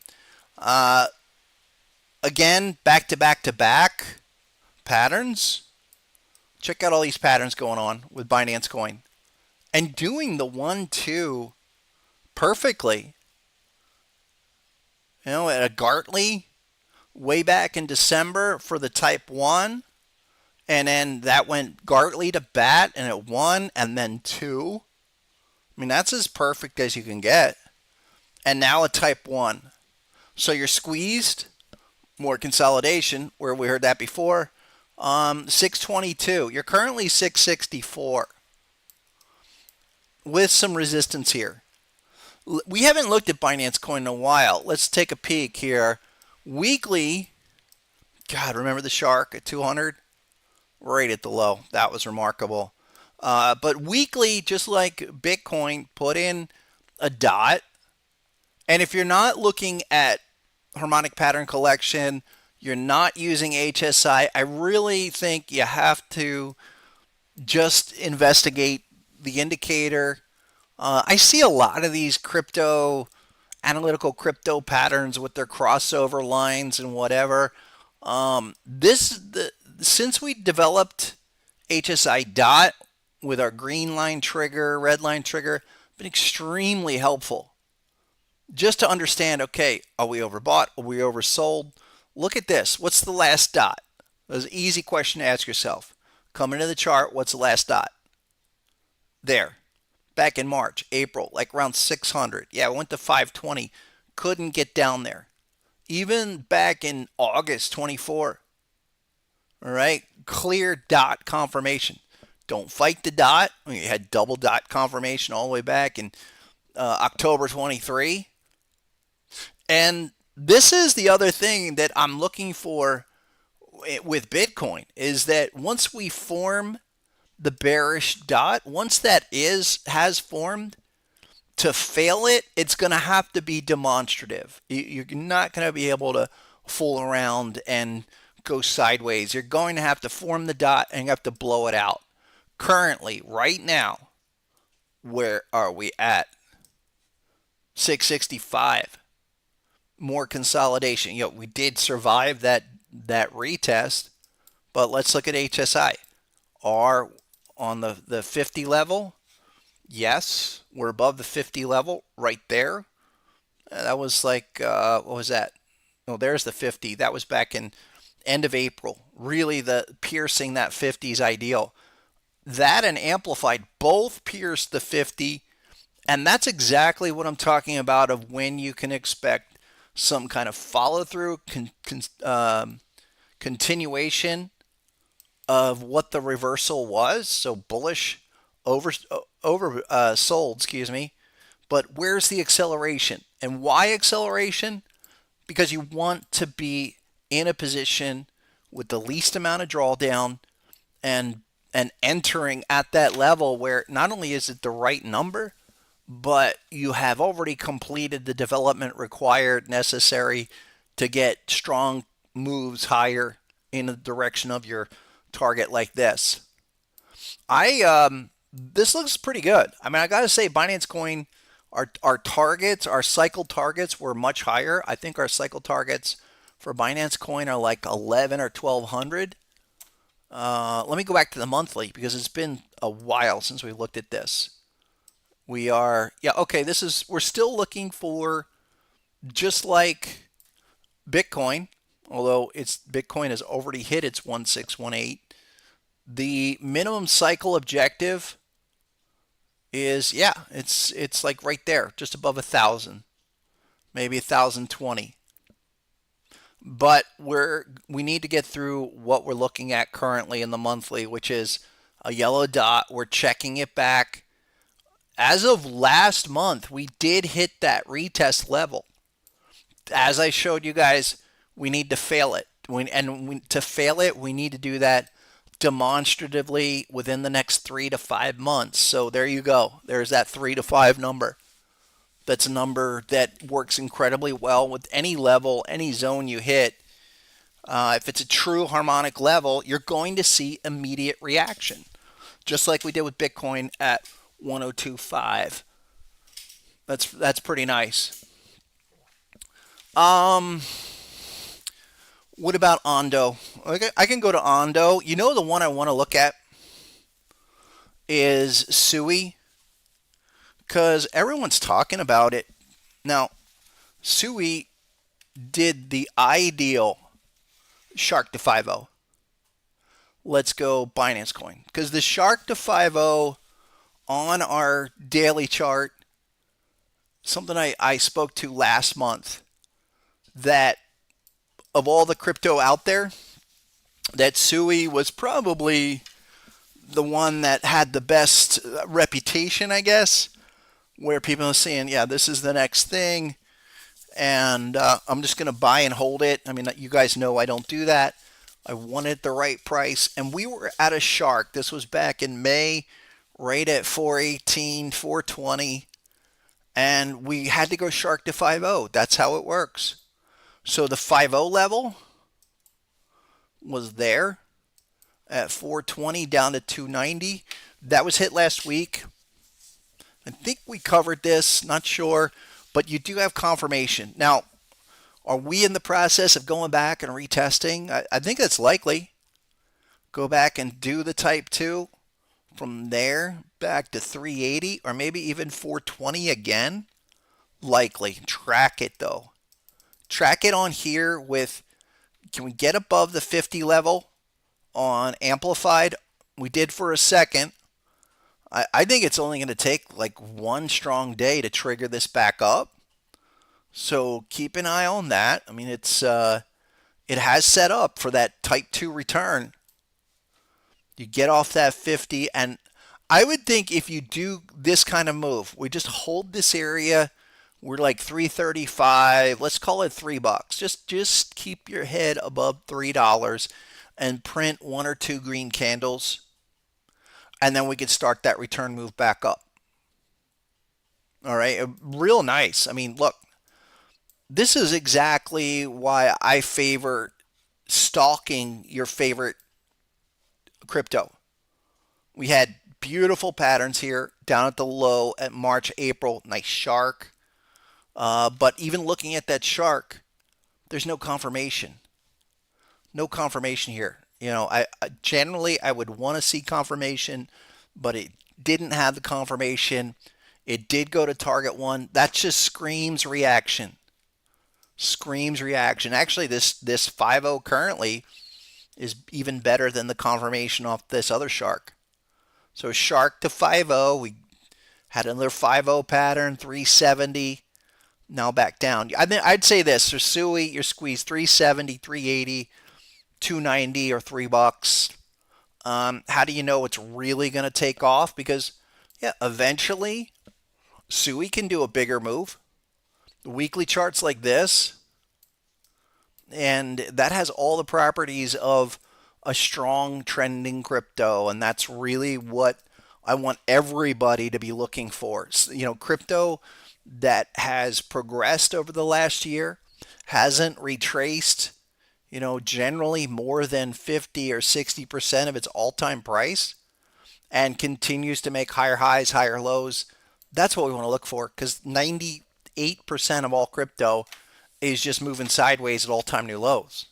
Again, back to back patterns. Check out all these patterns going on with Binance Coin. And doing the 1-2 perfectly. At a Gartley way back in December for the type 1. And then that went Gartley to bat, and it won, and then two. I mean, that's as perfect as you can get. And now a type 1. So you're squeezed, more consolidation, where we heard that before. 622. You're currently 664 with some resistance here. We haven't looked at Binance Coin in a while. Let's take a peek here. Weekly, God, remember the shark at 200? Right at the low. That was remarkable. But weekly, just like Bitcoin, put in a dot. And if you're not looking at harmonic pattern collection, you're not using HSI, I really think you have to just investigate the indicator. I see a lot of these analytical crypto patterns with their crossover lines and whatever. Since we developed HSI dot with our green line trigger, red line trigger, been extremely helpful. Just to understand, okay, are we overbought? Are we oversold? Look at this. What's the last dot? That's an easy question to ask yourself. Come into the chart, what's the last dot? There. Back in March, April, like around 600. Yeah, we went to 520. Couldn't get down there. Even back in August 24. All right, clear dot confirmation. Don't fight the dot. We had double dot confirmation all the way back in October 23. And this is the other thing that I'm looking for with Bitcoin is that once we form the bearish dot, once that has formed, to fail it, it's going to have to be demonstrative. You're not going to be able to fool around and go sideways. You're going to have to form the dot and you have to blow it out. Currently, right now, where are we at? 665. More consolidation. We did survive that retest, but let's look at HSI. Are on the 50 level? Yes, we're above the 50 level right there. That was like, what was that? Oh, there's the 50. That was back in end of April. Really, the piercing that 50 is ideal. That and amplified both pierced the 50, and that's exactly what I'm talking about of when you can expect some kind of follow through, continuation of what the reversal was. So bullish, sold, excuse me. But where's the acceleration? And why acceleration? Because you want to be in a position with the least amount of drawdown and entering at that level where not only is it the right number, but you have already completed the development required necessary to get strong moves higher in the direction of your target like this. This looks pretty good. I mean, I gotta say, Binance Coin, our targets, our cycle targets were much higher. I think our cycle targets for Binance Coin are like 11 or 1200. Let me go back to the monthly because it's been a while since we looked at this. We're still looking for, just like Bitcoin, although Bitcoin has already hit its 1618. The minimum cycle objective is, it's like right there, just above 1,000, maybe 1,020. But we need to get through what we're looking at currently in the monthly, which is a yellow dot. We're checking it back. As of last month, we did hit that retest level. As I showed you guys, we need to fail it. To fail it, we need to do that demonstratively within the next 3 to 5 months. So there you go. There's that 3 to 5 number. That's a number that works incredibly well with any level, any zone you hit. If it's a true harmonic level, you're going to see immediate reaction, just like we did with Bitcoin at 102.5. That's pretty nice. What about Ondo? I can go to Ondo. You know, the one I want to look at is Sui, because everyone's talking about it. Now, Sui did the ideal shark to 5.0. let's go Binance Coin. Because the shark to 5-0 on our daily chart, something I spoke to last month, that of all the crypto out there, that Sui was probably the one that had the best reputation, I guess, where people are saying, yeah, this is the next thing, and I'm just going to buy and hold it. I mean, you guys know I don't do that. I wanted the right price, and we were at a shark. This was back in May, right at 418, 420, and we had to go shark to 5-0. That's how it works. So the 5-0 level was there at 420 down to 290. That was hit last week. I think we covered this, not sure, but you do have confirmation. Now, are we in the process of going back and retesting? I think that's likely. Go back and do the type 2 from there back to 380 or maybe even 420 again. Likely. Track it though. Track it on here with, can we get above the 50 level on amplified? We did for a second. I think it's only going to take like one strong day to trigger this back up. So keep an eye on that. I mean, it has set up for that type 2 return. You get off that 50, and I would think if you do this kind of move, we just hold this area. We're like 335. Let's call it $3. Just keep your head above $3 and print one or two green candles, and then we can start that return move back up. All right, real nice. I mean, look, this is exactly why I favor stalking your favorite crypto. We had beautiful patterns here down at the low at March, April. Nice shark. But even looking at that shark, there's no confirmation. No confirmation here. You know, I generally I would want to see confirmation, but it didn't have the confirmation. It did go to target one. That just screams reaction. Screams reaction. Actually, this 5-0 currently is even better than the confirmation off this other shark. So shark to 5-0. We had another 5-0 pattern, 370. Now back down. I'd say this. So Sui, you're squeezed 370, 380, 290, or $3. How do you know it's really going to take off? Because, yeah, eventually Sui can do a bigger move. The weekly charts like this, and that has all the properties of a strong trending crypto, and that's really what I want everybody to be looking for. You know, crypto that has progressed over the last year, hasn't retraced, you know, generally more than 50 or 60% of its all-time price, and continues to make higher highs, higher lows. That's what we want to look for, because 98% of all crypto is just moving sideways at all-time new lows.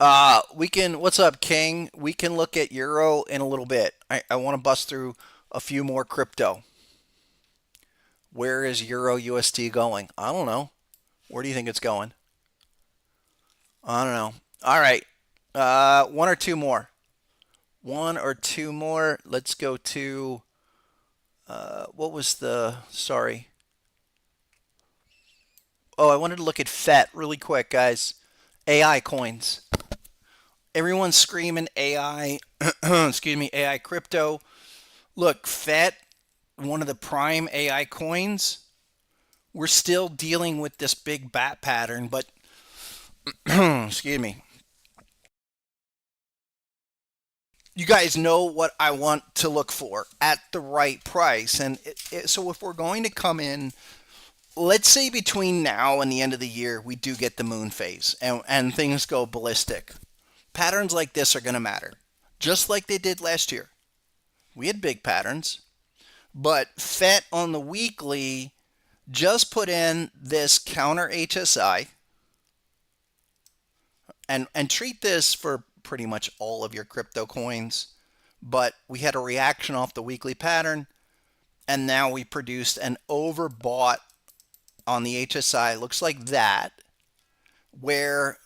What's up, King? We can look at Euro in a little bit. I want to bust through a few more crypto. Where is Euro USD going? I don't know. Where do you think it's going? I don't know. All right. One or two more. One or two more. Let's go to, what was sorry. Oh, I wanted to look at FET really quick, guys. AI coins. Everyone's screaming AI, excuse me, AI crypto. Look, FET, one of the prime AI coins, we're still dealing with this big bat pattern, but excuse me. You guys know what I want to look for at the right price. And so if we're going to come in, let's say between now and the end of the year, we do get the moon phase and things go ballistic. Patterns like this are going to matter, just like they did last year. We had big patterns, but FET on the weekly just put in this counter HSI, and treat this for pretty much all of your crypto coins, but we had a reaction off the weekly pattern, and now we produced an overbought on the HSI. Looks like that, where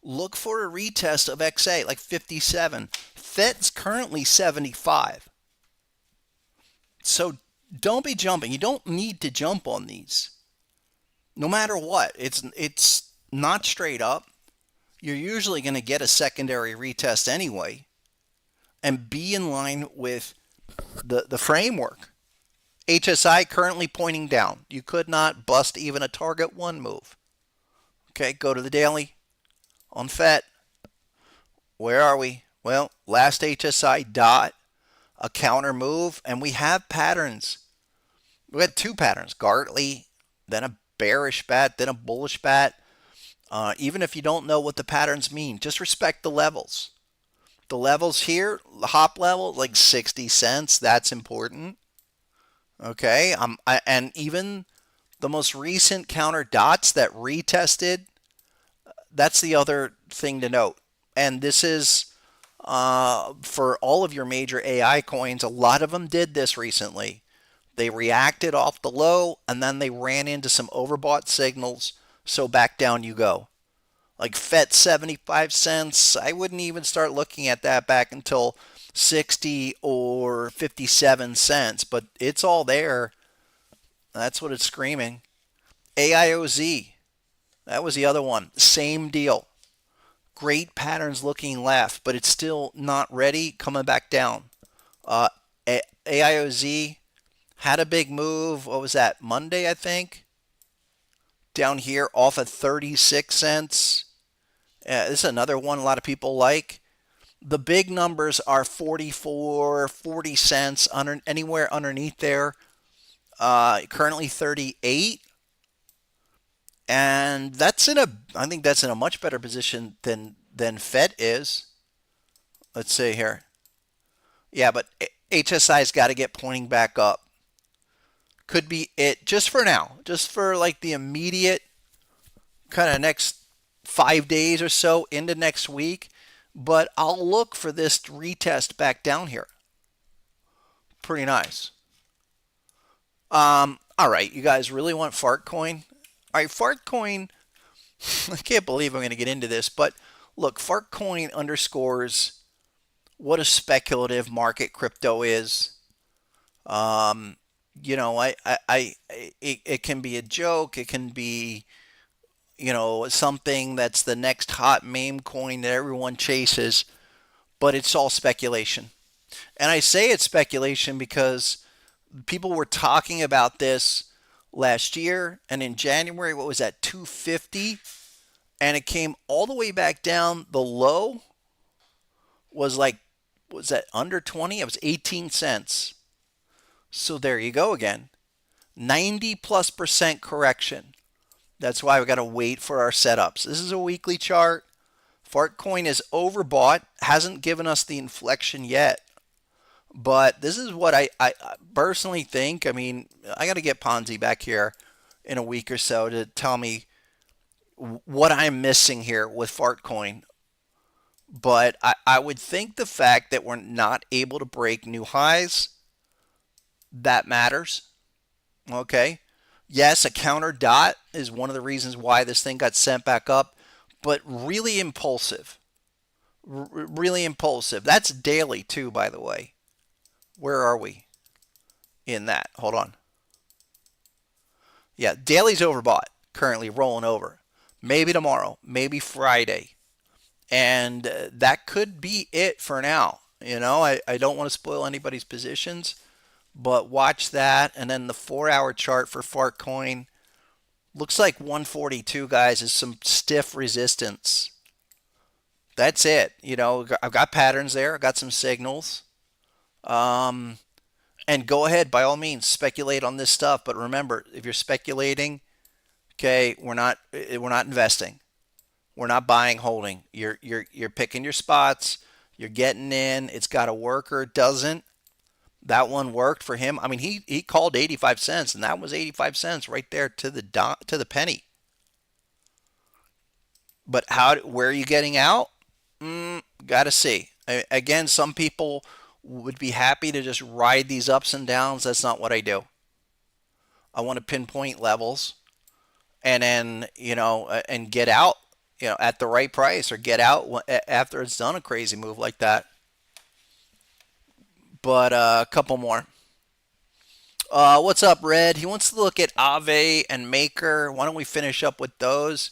Look for a retest of XA, like 57. Fed's currently 75. So don't be jumping. You don't need to jump on these. No matter what, it's not straight up. You're usually going to get a secondary retest anyway, and be in line with the framework. HSI currently pointing down. You could not bust even a target one move. Okay, go to the daily on FET. Where are we? Well, last HSI dot, a counter move, and we have patterns. We had two patterns: Gartley, then a bearish bat, then a bullish bat. Even if you don't know what the patterns mean, just respect the levels. The levels here, the hop level, like 60 cents. That's important. Okay, and even the most recent counter dots that retested, that's the other thing to note. And this is for all of your major AI coins. A lot of them did this recently. They reacted off the low, and then they ran into some overbought signals, so back down you go. Like FET 75 cents, I wouldn't even start looking at that back until 60 or 57 cents, but it's all there. That's what it's screaming. AIOZ, that was the other one. Same deal. Great patterns looking left, but it's still not ready, coming back down. AIOZ had a big move. What was that? Monday, I think. Down here off at 36 cents. This is another one a lot of people like. The big numbers are 44, 40 cents, anywhere underneath there. Currently 38. And I think that's in a much better position than FET is. Let's see here. Yeah, but HSI's got to get pointing back up. Could be it just for now, just for like the immediate kind of next 5 days or so into next week. But I'll look for this retest back down here. Pretty nice. All right, you guys really want Fart Coin? All right, Fart Coin. I can't believe I'm going to get into this, but look, Fart Coin underscores what a speculative market crypto is. You know, it can be a joke. It can be, something that's the next hot meme coin that everyone chases, but it's all speculation. And I say it's speculation because people were talking about this last year, and in January, what was that, 250? And it came all the way back down. The low was that under 20? It was 18 cents. So there you go again. 90+% correction. That's why we got to wait for our setups. This is a weekly chart. Fartcoin is overbought, hasn't given us the inflection yet. But this is what I personally think. I mean, I got to get Ponzi back here in a week or so to tell me what I'm missing here with Fartcoin. But I would think the fact that we're not able to break new highs, that matters. Okay. Yes, a counter dot is one of the reasons why this thing got sent back up, but really impulsive. Really impulsive. That's daily too, by the way. Where are we in that? Hold on. Yeah, daily's overbought, currently rolling over. Maybe tomorrow, maybe Friday. And that could be it for now. I don't want to spoil anybody's positions, but watch that. And then the 4-hour chart for Fartcoin looks like 142, guys, is some stiff resistance. That's it. I've got patterns there. I've got some signals. And go ahead, by all means, speculate on this stuff. But remember, if you're speculating, okay, we're not investing. We're not buying, holding. You're picking your spots. You're getting in. It's got to work or it doesn't. That one worked for him. I mean, he called 85 cents, and that was 85 cents right there to the penny. But where are you getting out? Got to see. Again, some people would be happy to just ride these ups and downs. That's not what I do. I want to pinpoint levels and then, and get out at the right price, or get out after it's done a crazy move like that. But a couple more. What's up, Red? He wants to look at Aave and Maker. Why don't we finish up with those?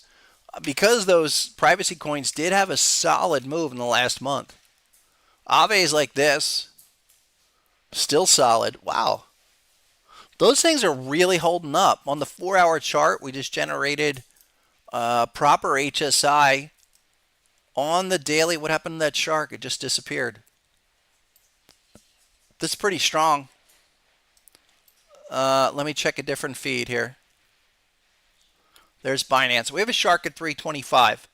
Because those privacy coins did have a solid move in the last month. Aave is like this, still solid. Wow. Those things are really holding up. On the 4-hour chart, we just generated proper HSI. On the daily, what happened to that shark? It just disappeared. This is pretty strong. Let me check a different feed here. There's Binance. We have a shark at 325.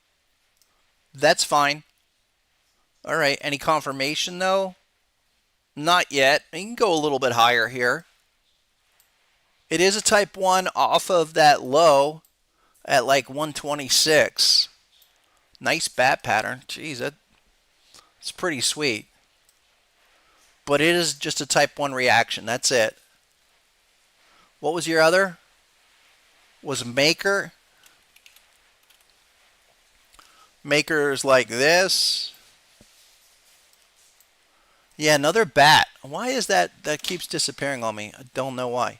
That's fine. All right. Any confirmation, though? Not yet. You can go a little bit higher here. It is a type 1 off of that low at like 126. Nice bat pattern. Jeez, that's pretty sweet. But it is just a type 1 reaction. That's it. What was your other? Was Maker. Maker's like this. Yeah, another bat. Why is that? That keeps disappearing on me. I don't know why.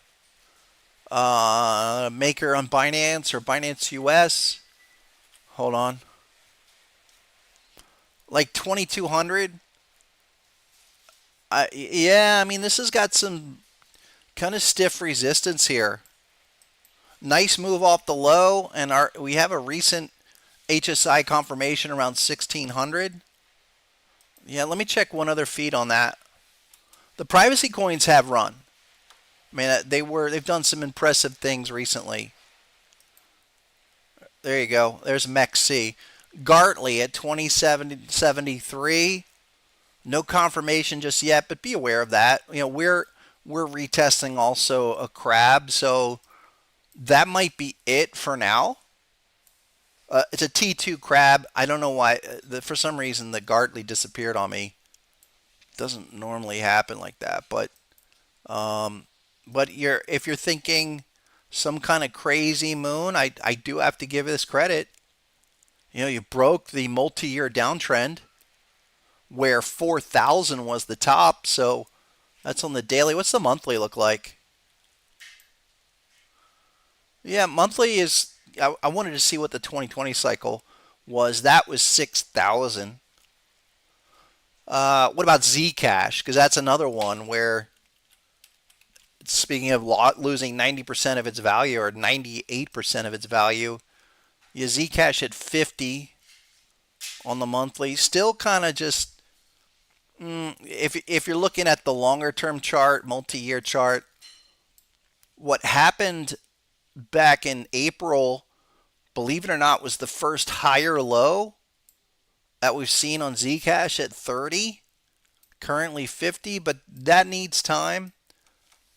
Maker on Binance or Binance US. Hold on. Like 2200. Yeah, I mean, this has got some kind of stiff resistance here. Nice move off the low, and we have a recent HSI confirmation around 1600. Yeah, let me check one other feed on that. The privacy coins have run. I mean, they've done some impressive things recently. There you go. There's MEXC. Gartley at 2073. No confirmation just yet, but be aware of that. We're retesting also a crab, so that might be it for now. It's a T2 crab. I don't know why. For some reason, the Gartley disappeared on me. Doesn't normally happen like that, but if you're thinking some kind of crazy moon, I do have to give this credit. You broke the multi-year downtrend where 4,000 was the top, so that's on the daily. What's the monthly look like? Yeah, monthly is. I wanted to see what the 2020 cycle was. That was 6,000. What about Zcash? Because that's another one where, speaking of losing 90% of its value or 98% of its value, Zcash at 50 on the monthly. Still kind of just, if you're looking at the longer term chart, multi-year chart, what happened back in April, believe it or not, was the first higher low that we've seen on Zcash at 30, currently 50, but that needs time.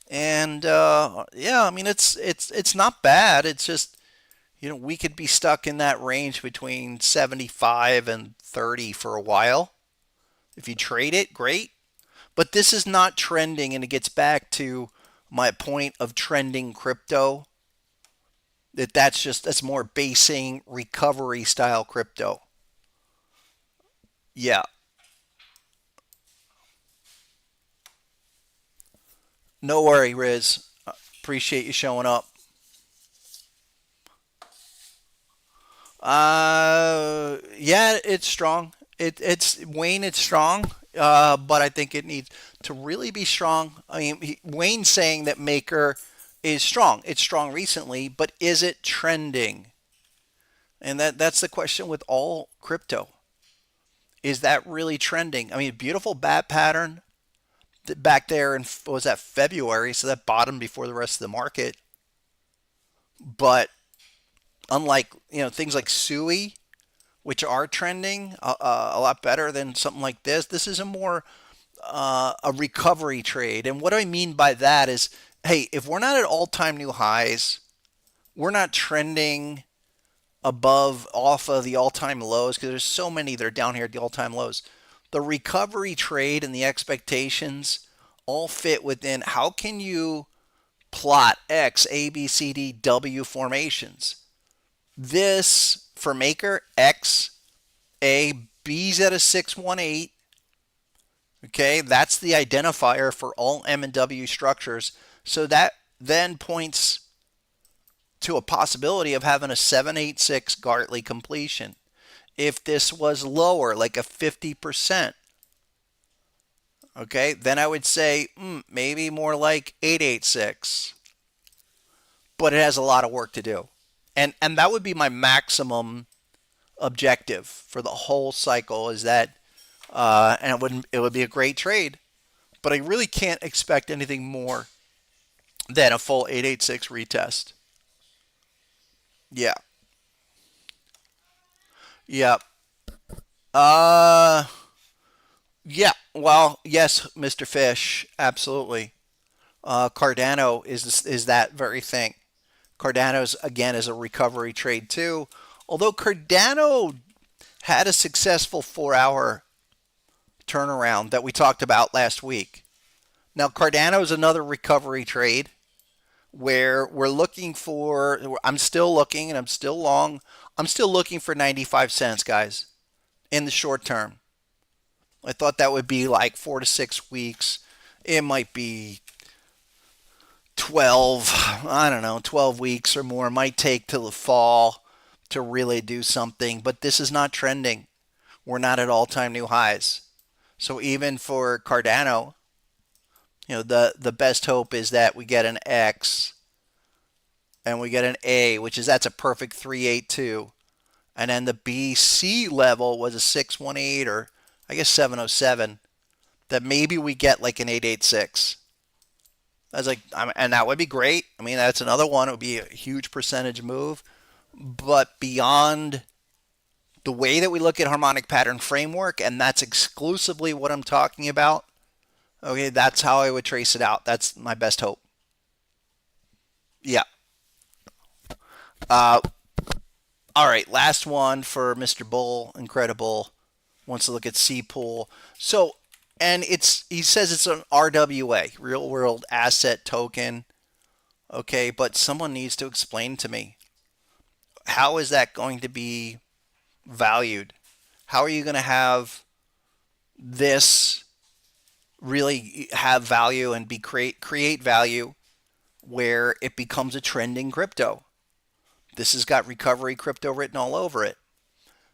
And yeah, I mean, it's not bad. It's just, we could be stuck in that range between 75 and 30 for a while. If you trade it, great. But this is not trending, and it gets back to my point of trending crypto. That's more basing recovery style crypto. Yeah. No worry, Riz. Appreciate you showing up. Yeah, it's strong. It's Wayne. It's strong, but I think it needs to really be strong. I mean, Wayne's saying that Maker is strong. It's strong recently, but is it trending? And that's the question with all crypto. Is that really trending? I mean, beautiful bat pattern back there in, what was that, February? So that bottomed before the rest of the market. But unlike things like Sui, which are trending a lot better than something like this, this is a more a recovery trade. And what I mean by that is, hey, if we're not at all-time new highs, we're not trending off of the all-time lows, because there's so many that are down here at the all-time lows. The recovery trade and the expectations all fit within how can you plot X, A, B, C, D, W formations. This for maker X, A, B's at a 618. Okay, that's the identifier for all M and W structures. So that then points to a possibility of having a 786 Gartley completion. If this was lower, like a 50%, okay, then I would say maybe more like 886. But it has a lot of work to do. And that would be my maximum objective for the whole cycle is that and it would be a great trade, but I really can't expect anything more than a full 886 retest. Yeah. Yeah. Uh yeah. Well, yes, Mr. Fish, absolutely. Cardano is that very thing. Cardano's again is a recovery trade too. Although Cardano had a successful 4-hour turnaround that we talked about last week. Now Cardano is another recovery trade where we're looking for. I'm still looking and I'm still long. I'm still looking for 95 cents, guys, in the short term. I thought that would be like 4 to 6 weeks. It might be 12, I don't know, 12 weeks or more. It might take till the fall to really do something, but this is not trending. We're not at all-time new highs. So even for Cardano, the best hope is that we get an X and we get an A, which is that's a perfect 382. And then the BC level was a 618 or I guess 707. That maybe we get like an 886. I was like, and that would be great. I mean, that's another one. It would be a huge percentage move. But beyond the way that we look at harmonic pattern framework, and that's exclusively what I'm talking about, okay, that's how I would trace it out. That's my best hope. Yeah. Uh, all right, last one for Mr. Bull. Incredible. Wants to look at C pool. So, and he says it's an RWA, real world asset token. Okay, but someone needs to explain to me, how is that going to be valued? How are you going to have this really have value and be create value where it becomes a trending crypto? This has got recovery crypto written all over it.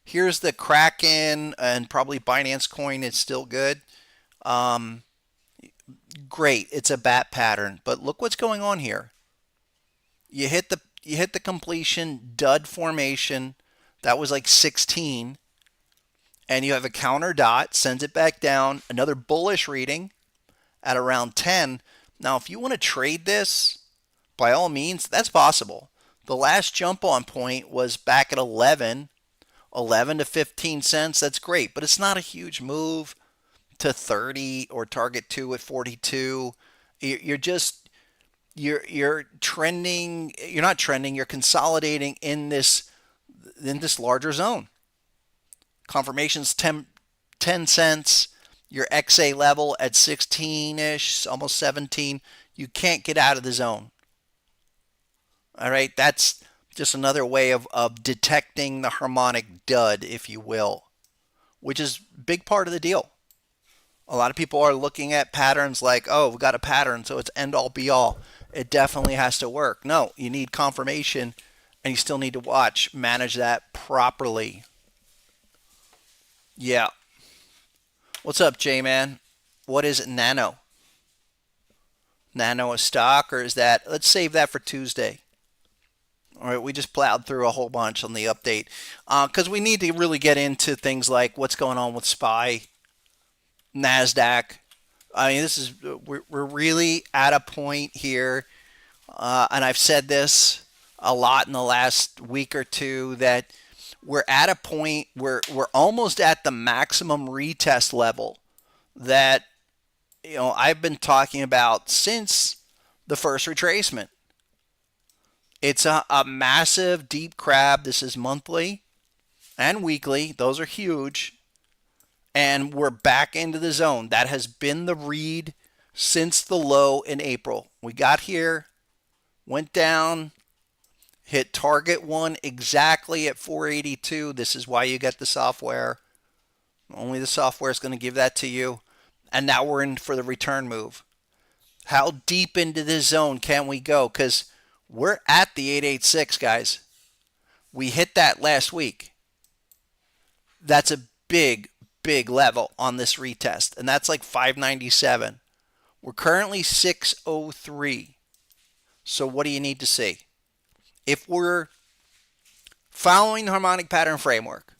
Here's the Kraken, and probably Binance Coin is still good. Great, it's a bat pattern, but look what's going on here. You hit the completion dud formation. That was like 16. And you have a counter dot, sends it back down, another bullish reading at around 10. Now, if you want to trade this, by all means, that's possible. The last jump on point was back at 11 to 15 cents. That's great, but it's not a huge move to 30 or target 2 at 42. You're just you're trending. You're not trending. You're consolidating in this larger zone. Confirmation's 10 cents. Your XA level at 16-ish, almost 17. You can't get out of the zone. All right, that's just another way of detecting the harmonic dud, if you will, which is a big part of the deal. A lot of people are looking at patterns like, oh, we've got a pattern, so it's end all be all. It definitely has to work. No, you need confirmation, and you still need to manage that properly. Yeah. What's up, J-Man? What is Nano? Nano a stock, or is that? Let's save that for Tuesday. All right, we just plowed through a whole bunch on the update because we need to really get into things like what's going on with SPY, NASDAQ. I mean, we're really at a point here, and I've said this a lot in the last week or two, that we're at a point where we're almost at the maximum retest level that I've been talking about since the first retracement. It's a massive deep crab. This is monthly and weekly. Those are huge. And we're back into the zone. That has been the read since the low in April. We got here, went down, hit target one exactly at 482. This is why you get the software. Only the software is going to give that to you. And now we're in for the return move. How deep into this zone can we go? Because we're at the 886, guys. We hit that last week. That's a big, big level on this retest. And that's like 597. We're currently 603. So what do you need to see? If we're following the harmonic pattern framework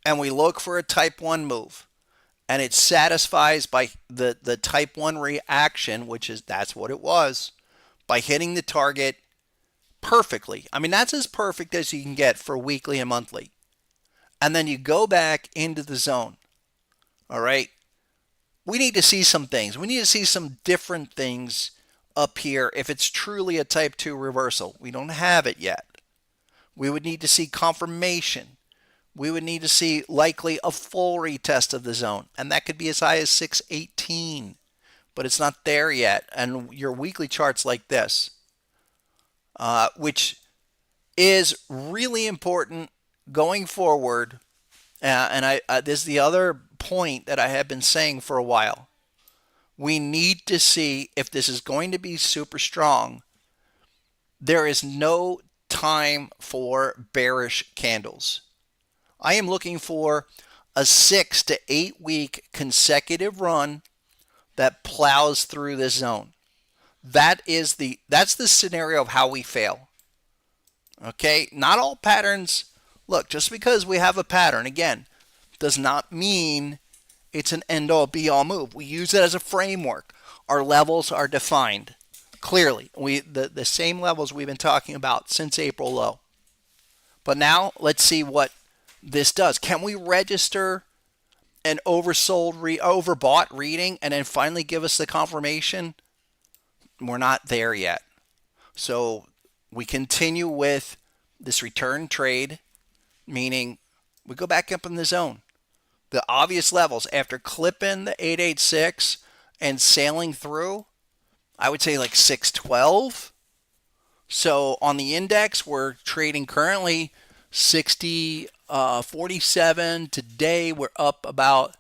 and we look for a type 1 move and it satisfies by the type 1 reaction, which is that's what it was, by hitting the target perfectly. I mean, that's as perfect as you can get for weekly and monthly. And then you go back into the zone. All right? We need to see some things. We need to see some different things up here if it's truly a type 2 reversal. We don't have it yet. We would need to see confirmation. We would need to see likely a full retest of the zone. And that could be as high as 618. But it's not there yet. And your weekly chart's like this, which is really important going forward. And this is the other point that I have been saying for a while. We need to see if this is going to be super strong. There is no time for bearish candles. I am looking for a 6 to 8 week consecutive run that plows through this zone. That's the scenario of how we fail. Okay, not all patterns. Look, just because we have a pattern, again, does not mean it's an end-all be-all move. We use it as a framework. Our levels are defined clearly. The same levels we've been talking about since April low. But now let's see what this does. Can we register an overbought reading and then finally give us the confirmation? We're not there yet. So we continue with this return trade, meaning we go back up in the zone. The obvious levels after clipping the 886 and sailing through, I would say like 612. So on the index, we're trading currently 47. Today, we're up about,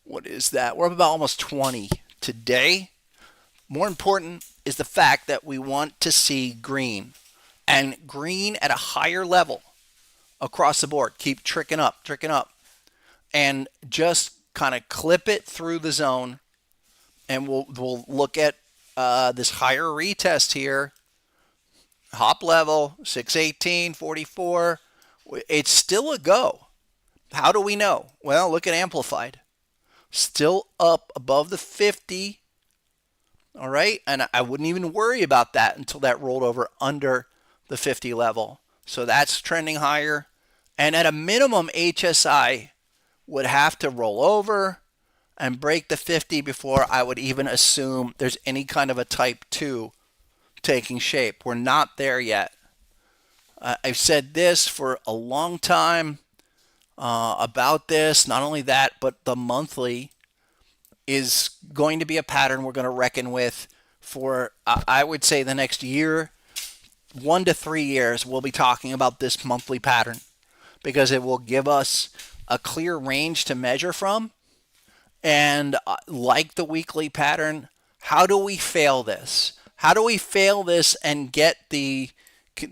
what is that? We're up about almost 20 today. More important is the fact that we want to see green. And green at a higher level across the board. Keep tricking up. And just kind of clip it through the zone. And we'll look at this higher retest here. Hop level, 618.44. It's still a go. How do we know? Well, look at amplified. Still up above the 50. All right. And I wouldn't even worry about that until that rolled over under the 50 level. So that's trending higher. And at a minimum, HSI would have to roll over and break the 50 before I would even assume there's any kind of a type 2 taking shape. We're not there yet. I've said this for a long time about this. Not only that, but the monthly is going to be a pattern we're going to reckon with for, I would say, the next year. 1 to 3 years, we'll be talking about this monthly pattern because it will give us a clear range to measure from. And like the weekly pattern, how do we fail this? How do we fail this and get the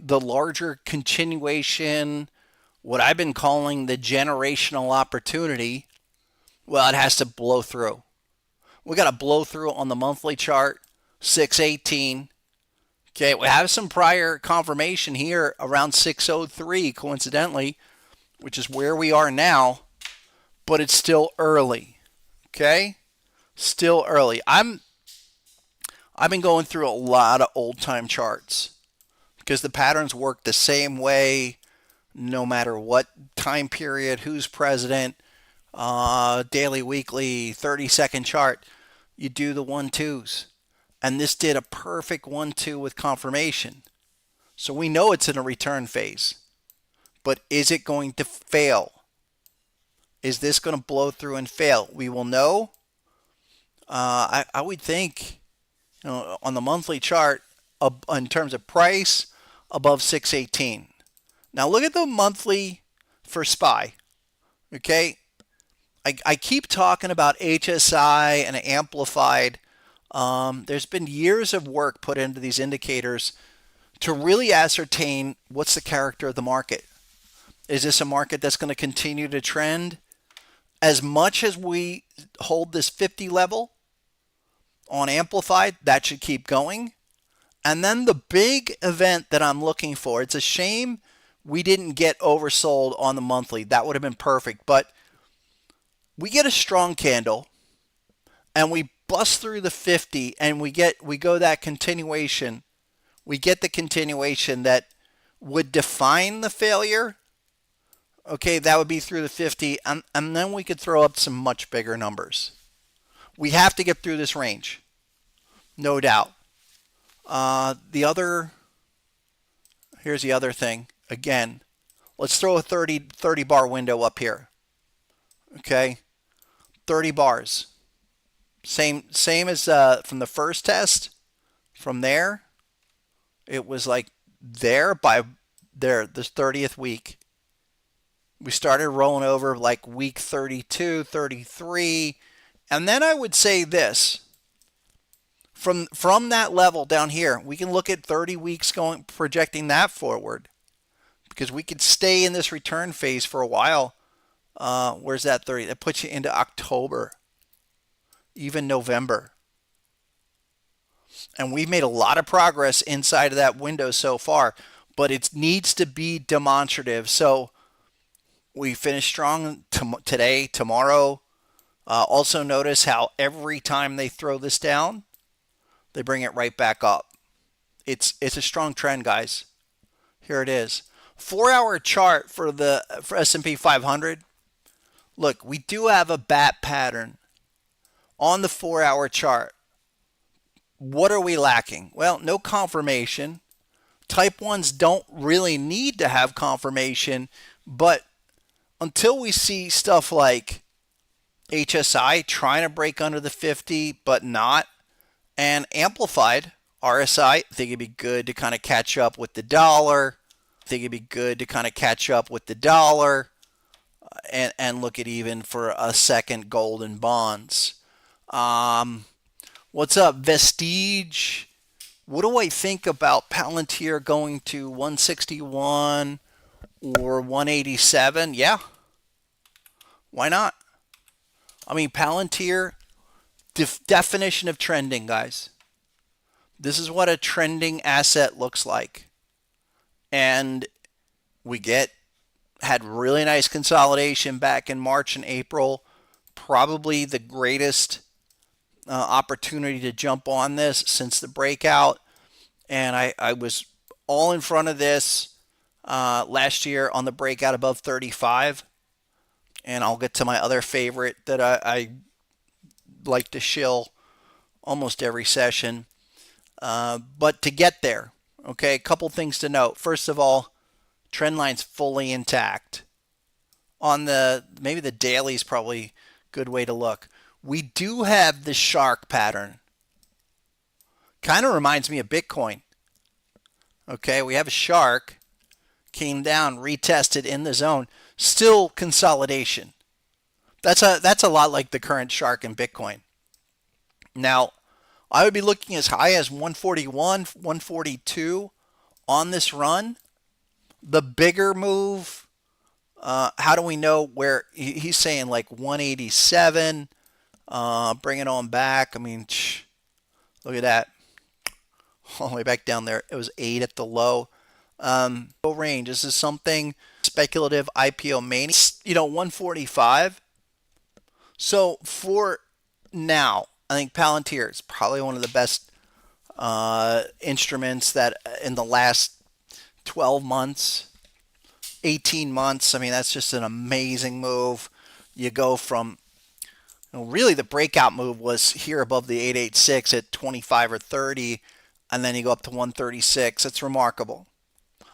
larger continuation, what I've been calling the generational opportunity? Well, it has to blow through. We got to blow through on the monthly chart, 618. Okay, we have some prior confirmation here around 603, coincidentally, which is where we are now, but it's still early. Okay, still early. I've been going through a lot of old time charts because the patterns work the same way no matter what time period, who's president, daily, weekly, 30-second chart. You do the 1-2s. And this did a perfect 1-2 with confirmation. So we know it's in a return phase. But is it going to fail? Is this going to blow through and fail? We will know. I would think, on the monthly chart, in terms of price, above 618. Now look at the monthly for SPY. Okay, I keep talking about HSI and amplified. There's been years of work put into these indicators to really ascertain what's the character of the market. Is this a market that's going to continue to trend? As much as we hold this 50 level on amplified, that should keep going. And then the big event that I'm looking for, it's a shame we didn't get oversold on the monthly. That would have been perfect. But we get a strong candle and we bust through the 50 and we go that continuation. We get the continuation that would define the failure. Okay, that would be through the 50, and then we could throw up some much bigger numbers. We have to get through this range, no doubt. Here's the other thing. Again, let's throw a 30 bar window up here. Okay, 30 bars. Same as from the first test. From there, it was like there by there, this 30th week. We started rolling over like week 32, 33. And then I would say this. From that level down here, we can look at 30 weeks going, projecting that forward. Because we could stay in this return phase for a while. Where's that 30? That puts you into October. Even November. And we've made a lot of progress inside of that window so far. But it needs to be demonstrative. So we finished strong today, tomorrow. Also notice how every time they throw this down, they bring it right back up. It's a strong trend, guys. Here it is. 4-hour chart for S&P 500. Look, we do have a bat pattern on the 4-hour chart. What are we lacking? Well, no confirmation. Type 1s don't really need to have confirmation, but until we see stuff like HSI trying to break under the 50 but not, and amplified RSI, I think it'd be good to kind of catch up with the dollar. And look at even for a second gold and bonds. What's up, Vestige? What do I think about Palantir going to 161 or 187? Yeah. Why not? I mean, Palantir, definition of trending, guys. This is what a trending asset looks like. And we had really nice consolidation back in March and April. Probably the greatest opportunity to jump on this since the breakout. And I was all in front of this last year on the breakout above 35. And I'll get to my other favorite that I like to shill almost every session. But to get there, okay, a couple things to note. First of all, trend line's fully intact. On maybe the daily is probably a good way to look. We do have the shark pattern. Kind of reminds me of Bitcoin. Okay, we have a shark, came down, retested in the zone, still consolidation. That's a lot like the current shark in Bitcoin. Now, I would be looking as high as 141, 142 on this run. The bigger move, how do we know where he's saying like 187, bring it on back. I mean, look at that. All the way back down there. It was 8 at the low. Range. This is something speculative IPO mania. 145. So for now, I think Palantir is probably one of the best instruments that in the last 12 months, 18 months. I mean, that's just an amazing move. You go from, really the breakout move was here above the 886 at 25 or 30, and then you go up to 136. It's remarkable.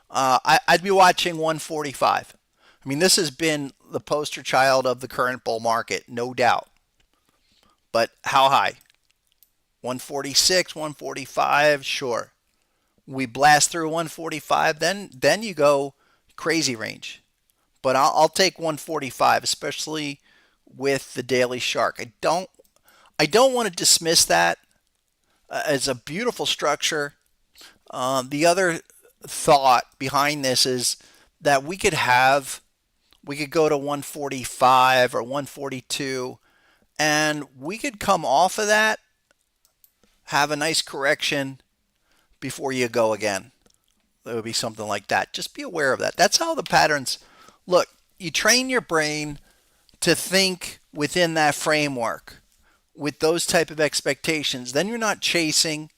I'd be watching 145. I mean, this has been the poster child of the current bull market, no doubt. But how high? 146, 145, sure. We blast through 145, then you go crazy range. But I'll take 145, especially with the daily shark. I don't want to dismiss that as a beautiful structure. The other thought behind this is that we could go to 145 or 142, and we could come off of that, have a nice correction before you go again. There would be something like that. Just be aware of that. That's how the patterns look. You train your brain to think within that framework with those type of expectations. Then you're not chasing,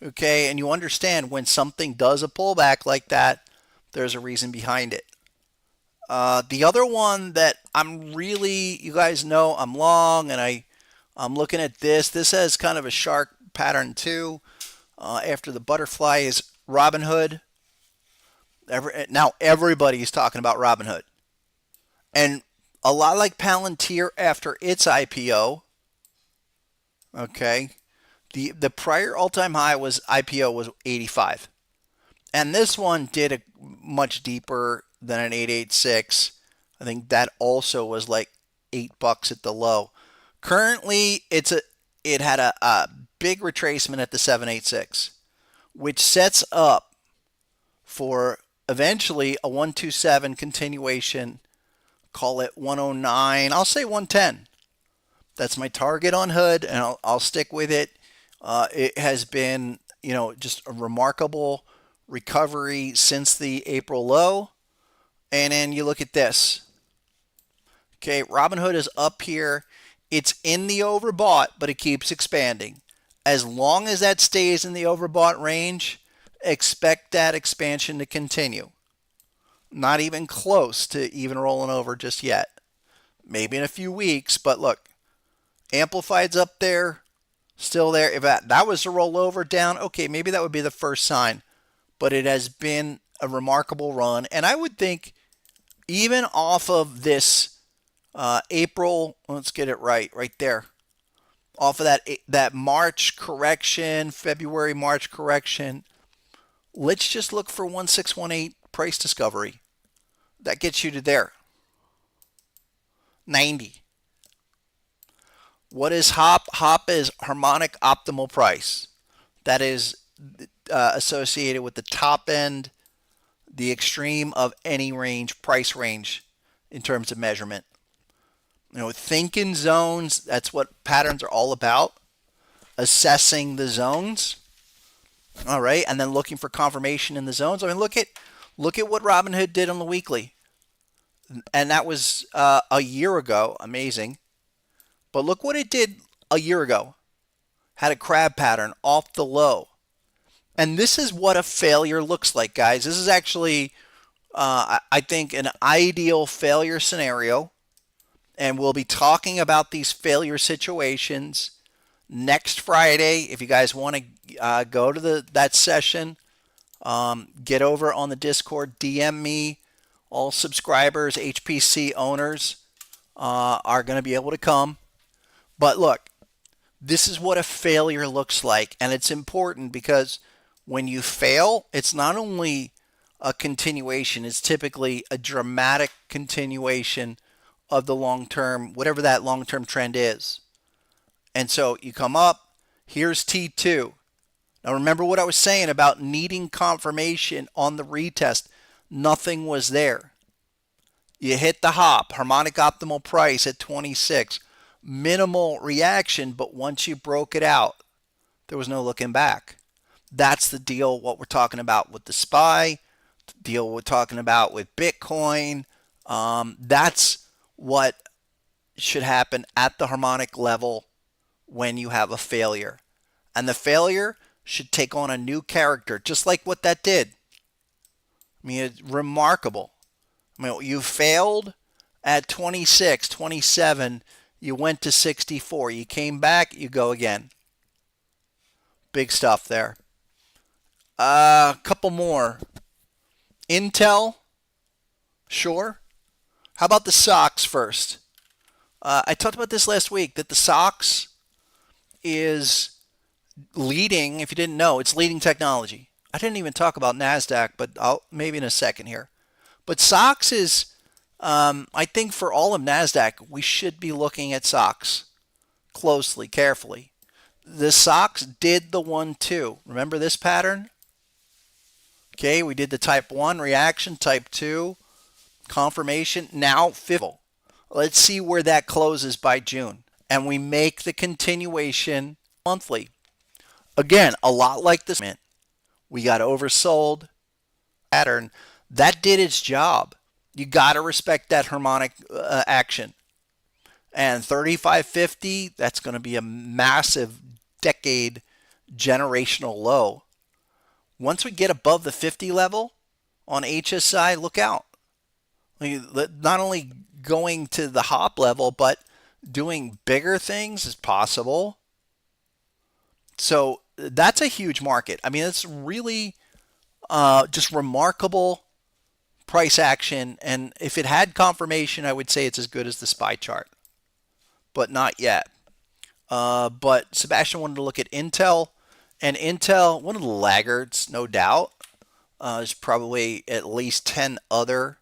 okay? And you understand when something does a pullback like that, there's a reason behind it. The other one that you guys know I'm long, and I'm looking at this. This has kind of a shark pattern too. After the butterfly is Robinhood. Now everybody's talking about Robinhood. And a lot like Palantir after its IPO, okay, the prior all-time high was IPO was 85. And this one did a much deeper than an 886. I think that also was like $8 at the low. Currently, it had a big retracement at the 786, which sets up for eventually a 127 continuation. Call it 109. I'll say 110. That's my target on Hood, and I'll stick with it. It has been, just a remarkable recovery since the April low. And then you look at this. Okay, Robinhood is up here. It's in the overbought, but it keeps expanding. As long as that stays in the overbought range, expect that expansion to continue. Not even close to even rolling over just yet. Maybe in a few weeks, but look, Amplified's up there, still there. If that was to roll over down, okay, maybe that would be the first sign. But it has been a remarkable run, and I would think even off of this April, let's get it right there, off of that March correction, February March correction, let's just look for 1618 price discovery. That gets you to there. 90. What is HOP? HOP is harmonic optimal price. That is associated with the top end, the extreme of any range, price range in terms of measurement. Think in zones. That's what patterns are all about. Assessing the zones. All right, and then looking for confirmation in the zones. I mean, look at what Robinhood did on the weekly, and that was a year ago. Amazing, but look what it did a year ago. Had a crab pattern off the low, and this is what a failure looks like, guys. This is actually, I think, an ideal failure scenario, and we'll be talking about these failure situations next Friday. If you guys want to go to that session, get over on the Discord, DM me. All subscribers, HPC owners are going to be able to come. But look, this is what a failure looks like, and it's important because when you fail, it's not only a continuation, it's typically a dramatic continuation of the long-term, whatever that long-term trend is. And so you come up, here's T2. Now remember what I was saying about needing confirmation on the retest. Nothing was there. You hit the hop, harmonic optimal price at 26. Minimal reaction, but once you broke it out, there was no looking back. That's the deal, what we're talking about with the SPY, the deal we're talking about with Bitcoin. That's what should happen at the harmonic level when you have a failure. And the failure should take on a new character, just like what that did. I mean, it's remarkable. I mean, you failed at 26, 27, you went to 64. You came back, you go again. Big stuff there. A couple more. Intel, sure. How about the SOX first? I talked about this last week, that the SOX is leading, if you didn't know, it's leading technology. I didn't even talk about NASDAQ, but I'll maybe in a second here. But SOX is, I think for all of NASDAQ, we should be looking at SOX closely, carefully. The SOX did the 1-2. Remember this pattern? Okay, we did the type 1 reaction, type 2 confirmation, now 50. Let's see where that closes by June. And we make the continuation monthly. Again, a lot like this. We got oversold pattern. That did its job. You got to respect that harmonic action. And 35.50, that's going to be a massive decade generational low. Once we get above the 50 level on HSI, look out. Not only going to the hop level, but doing bigger things is possible. So that's a huge market. I mean, it's really just remarkable price action. And if it had confirmation, I would say it's as good as the SPY chart, but not yet. But Sebastian wanted to look at Intel. And Intel, one of the laggards, no doubt. There's probably at least 10 other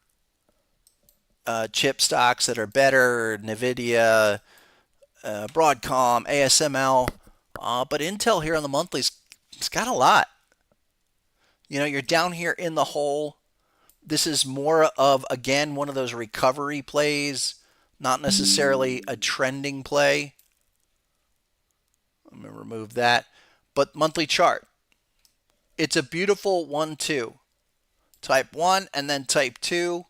chip stocks that are better, NVIDIA, Broadcom, ASML. But Intel here on the monthlies, it's got a lot. You know, you're down here in the hole. This is more of, again, one of those recovery plays, not necessarily a trending play. I'm going to remove that. But monthly chart, it's a beautiful 1-2. Type 1 and then type 2.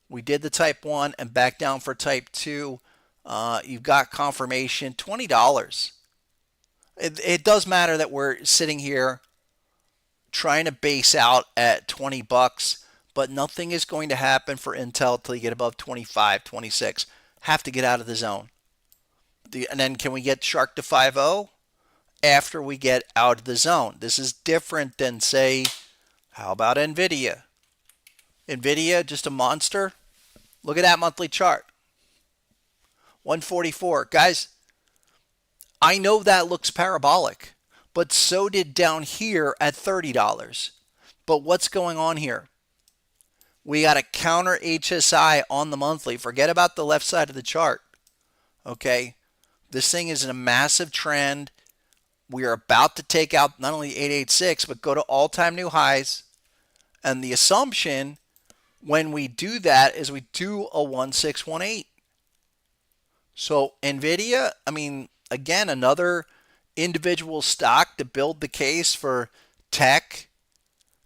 We did the type 1 and back down for type 2. You've got confirmation, $20. It does matter that we're sitting here trying to base out at 20 bucks, but nothing is going to happen for Intel till you get above 25, 26. Have to get out of the zone. And then can we get Shark to 5.0? After we get out of the zone. This is different than, say, how about NVIDIA? NVIDIA, just a monster. Look at that monthly chart. 144. Guys, I know that looks parabolic, but so did down here at $30. But what's going on here? We got a counter HSI on the monthly. Forget about the left side of the chart. Okay? This thing is in a massive trend. We are about to take out not only 886, but go to all-time new highs. And the assumption when we do that is we do a 1618. So NVIDIA, I mean, again, another individual stock to build the case for tech,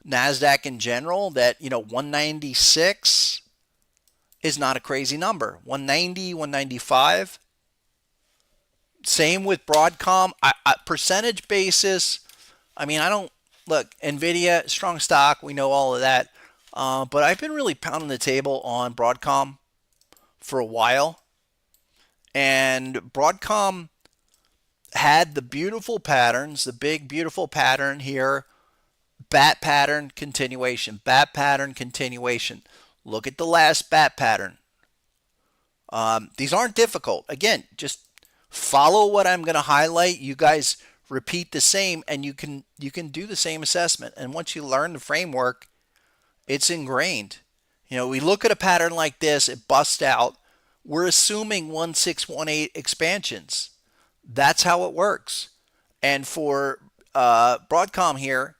NASDAQ in general, that, 196 is not a crazy number. 190, 195. Same with Broadcom. Percentage basis, I mean, I don't look, NVIDIA, strong stock. We know all of that. But I've been really pounding the table on Broadcom for a while. And Broadcom had the beautiful patterns, the big, beautiful pattern here. Bat pattern continuation. Bat pattern continuation. Look at the last bat pattern. These aren't difficult. Again, just follow what I'm going to highlight. You guys repeat the same, and you can do the same assessment. And once you learn the framework, it's ingrained. We look at a pattern like this, it busts out. We're assuming 1618 expansions. That's how it works. And for Broadcom here,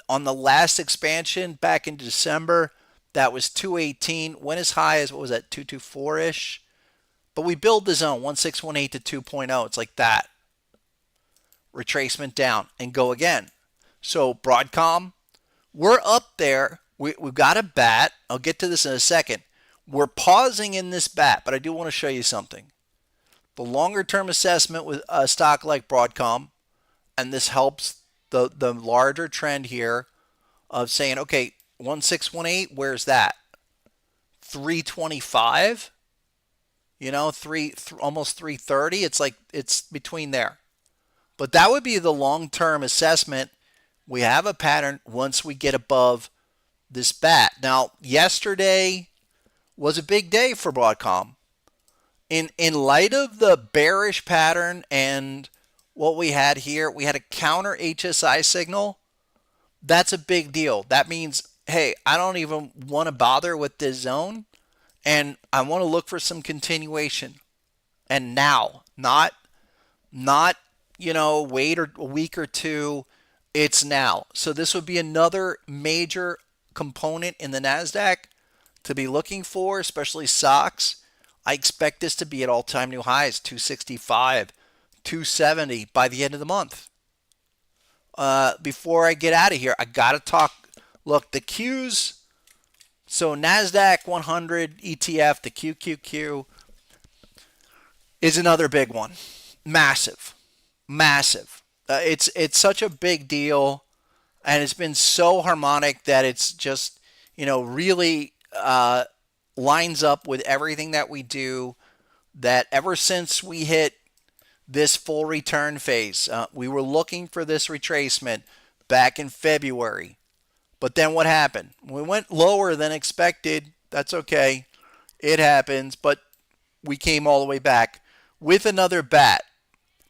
on the last expansion back in December, that was 218. Went as high as, what was that, 224-ish? But we build the zone, 1618 to 2.0. It's like that. Retracement down and go again. So Broadcom, we're up there. We've got a bat. I'll get to this in a second. We're pausing in this bat, but I do want to show you something. The longer term assessment with a stock like Broadcom, and this helps the larger trend here of saying, okay, 1618, where's that? 325? Almost 330. It's like it's between there. But that would be the long-term assessment. We have a pattern once we get above this bat. Now, yesterday was a big day for Broadcom. In light of the bearish pattern and what we had here, we had a counter HSI signal. That's a big deal. That means, hey, I don't even want to bother with this zone, and I want to look for some continuation. And now, not wait a week or two. It's now. So this would be another major component in the Nasdaq to be looking for, especially stocks. I expect this to be at all-time new highs, 265, 270 by the end of the month. Before I get out of here, I got to talk. Look, the Qs. So Nasdaq 100 ETF, the QQQ, is another big one. Massive, massive. It's such a big deal, and it's been so harmonic that it's just really lines up with everything that we do. That ever since we hit this full return phase, we were looking for this retracement back in February. But then what happened? We went lower than expected. That's okay. It happens. But we came all the way back with another bat.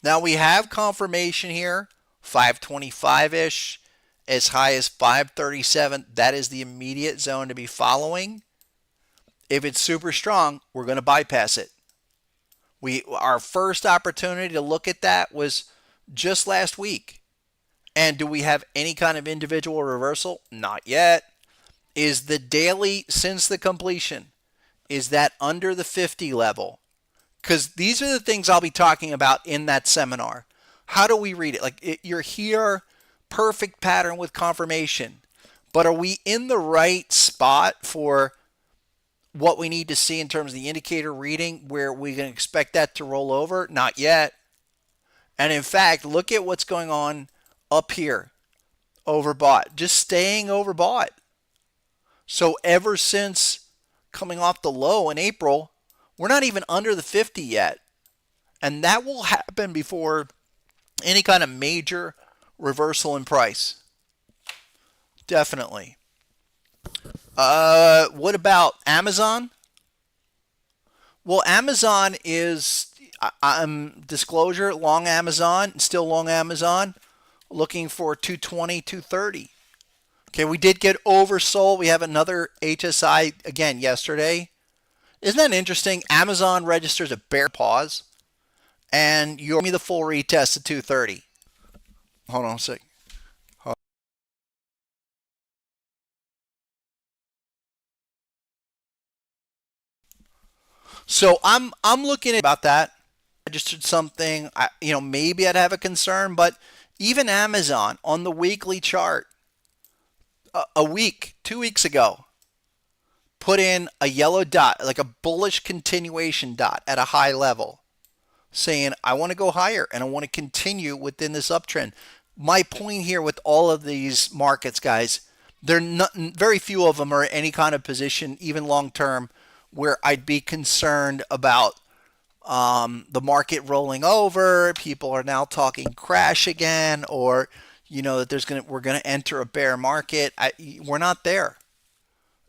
Now we have confirmation here, 525-ish, as high as 537. That is the immediate zone to be following. If it's super strong, we're going to bypass it. Our first opportunity to look at that was just last week. And do we have any kind of individual reversal? Not yet. Is the daily since the completion, is that under the 50 level? Because these are the things I'll be talking about in that seminar. How do we read it? Like you're here, perfect pattern with confirmation. But are we in the right spot for what we need to see in terms of the indicator reading where we can expect that to roll over? Not yet. And in fact, look at what's going on up here. Overbought. Just staying overbought. So ever since coming off the low in April, we're not even under the 50 yet. And that will happen before any kind of major reversal in price. Definitely. What about Amazon? Well, Amazon is, disclosure, long Amazon, still long Amazon, looking for 220, 230. Okay, we did get oversold. We have another HSI again yesterday. Isn't that interesting? Amazon registers a bear pause, and you give me the full retest at 230. Hold on a sec. So I'm looking at about that. Registered something. Maybe I'd have a concern, but even Amazon on the weekly chart, a week, 2 weeks ago, put in a yellow dot, like a bullish continuation dot at a high level, saying I want to go higher and I want to continue within this uptrend. My point here with all of these markets, guys, they're not, very few of them are in any kind of position, even long term, where I'd be concerned about the market rolling over. People are now talking crash again, or that we're gonna enter a bear market. We're not there.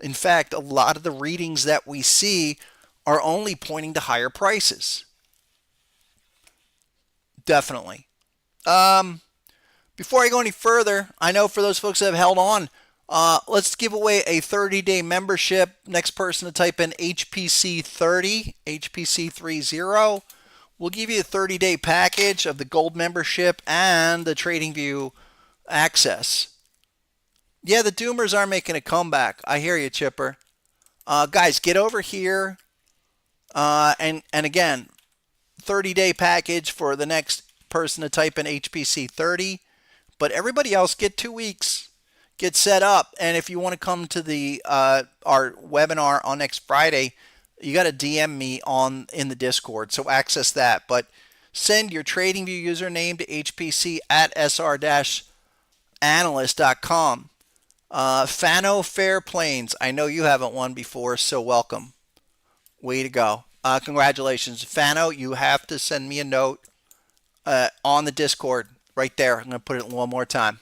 In fact, a lot of the readings that we see are only pointing to higher prices. Definitely. Before I go any further, I know for those folks that have held on, let's give away a 30-day membership. Next person to type in HPC30, HPC30. We'll give you a 30-day package of the gold membership and the TradingView access. Yeah, the Doomers are making a comeback. I hear you, Chipper. Guys, get over here. And again, 30-day package for the next person to type in HPC30. But everybody else, get 2 weeks. Get set up. And if you want to come to the our webinar on next Friday, you got to DM me in the Discord. So access that. But send your TradingView username to hpc at sr-analyst.com. Fano Fairplanes, I know you haven't won before, so welcome. Way to go. Congratulations. Fano, you have to send me a note on the Discord right there. I'm going to put it one more time.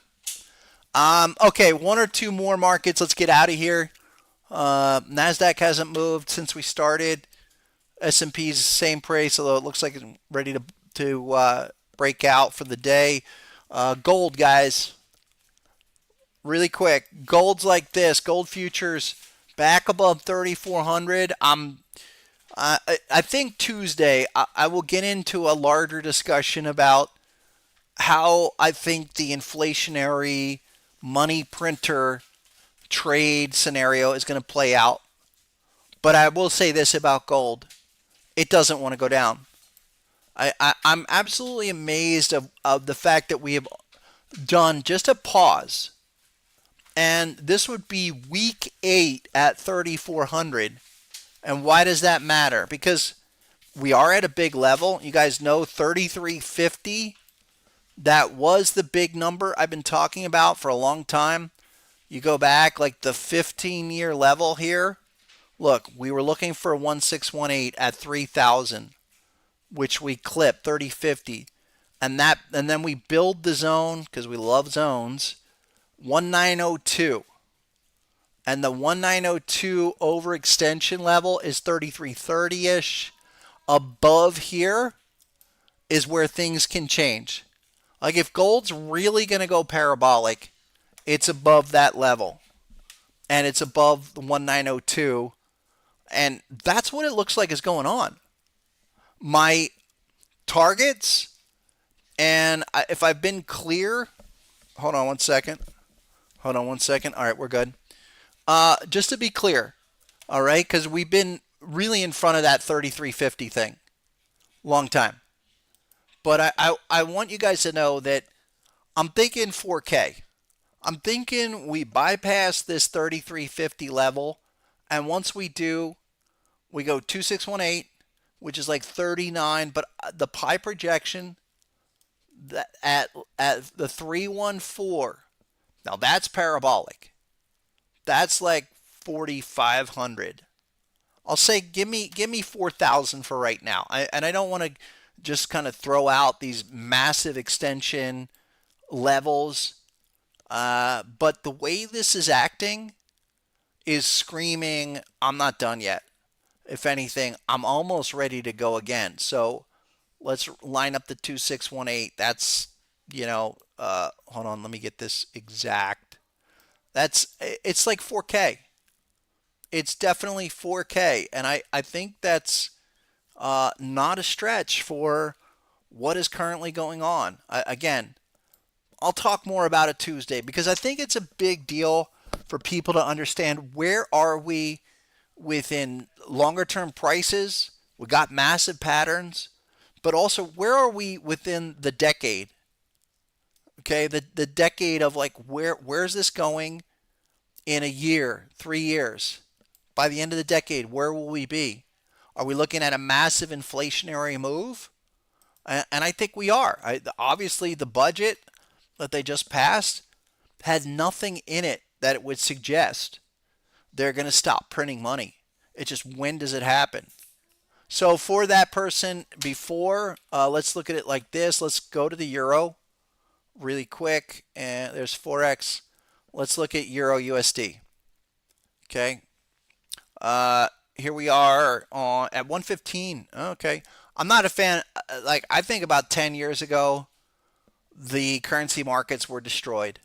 Okay, one or two more markets. Let's get out of here. NASDAQ hasn't moved since we started. S&P's the same price, although it looks like it's ready to break out for the day. Gold, guys. Really quick, gold's like this. Gold futures back above 3,400. I think Tuesday I will get into a larger discussion about how I think the inflationary money printer trade scenario is going to play out. But I will say this about gold: it doesn't want to go down. I'm absolutely amazed of the fact that we have done just a pause, and this would be week 8 at 3,400. And why does that matter? Because we are at a big level. You guys know 3,350. That was the big number I've been talking about for a long time. You go back like the 15-year level here. Look, we were looking for a 1618 at 3,000, which we clipped 3050. And then we build the zone because we love zones. 1902. And the 1902 overextension level is 3330-ish. Above here is where things can change. Like if gold's really going to go parabolic, it's above that level. And it's above the 1902. And that's what it looks like is going on. My targets, and if I've been clear, hold on one second. All right, we're good. Just to be clear, all right, because we've been really in front of that 3350 thing, long time. But I want you guys to know that I'm thinking 4K. I'm thinking we bypass this 3350 level, and once we do, we go 2618, which is like 39. But the pie projection that at the 314, now that's parabolic. That's like 4,500. I'll say give me 4,000 for right now. And I don't want to just kind of throw out these massive extension levels. But the way this is acting is screaming, I'm not done yet. If anything, I'm almost ready to go again. So let's line up the 2618. That's, hold on, let me get this exact. It's like 4K. It's definitely 4K. And I think that's not a stretch for what is currently going on. Again, I'll talk more about it Tuesday because I think it's a big deal for people to understand where are we within longer term prices. We got massive patterns, but also where are we within the decade? Okay, the decade of like where's this going in a year, 3 years? By the end of the decade, where will we be? Are we looking at a massive inflationary move? And I think we are. Obviously, the budget that they just passed had nothing in it that it would suggest they're going to stop printing money. It's just when does it happen? So for that person before, let's look at it like this. Let's go to the euro really quick. And there's Forex. Let's look at Euro USD. Okay. Here we are at 115. Okay. I'm not a fan. Like I think about 10 years ago, the currency markets were destroyed.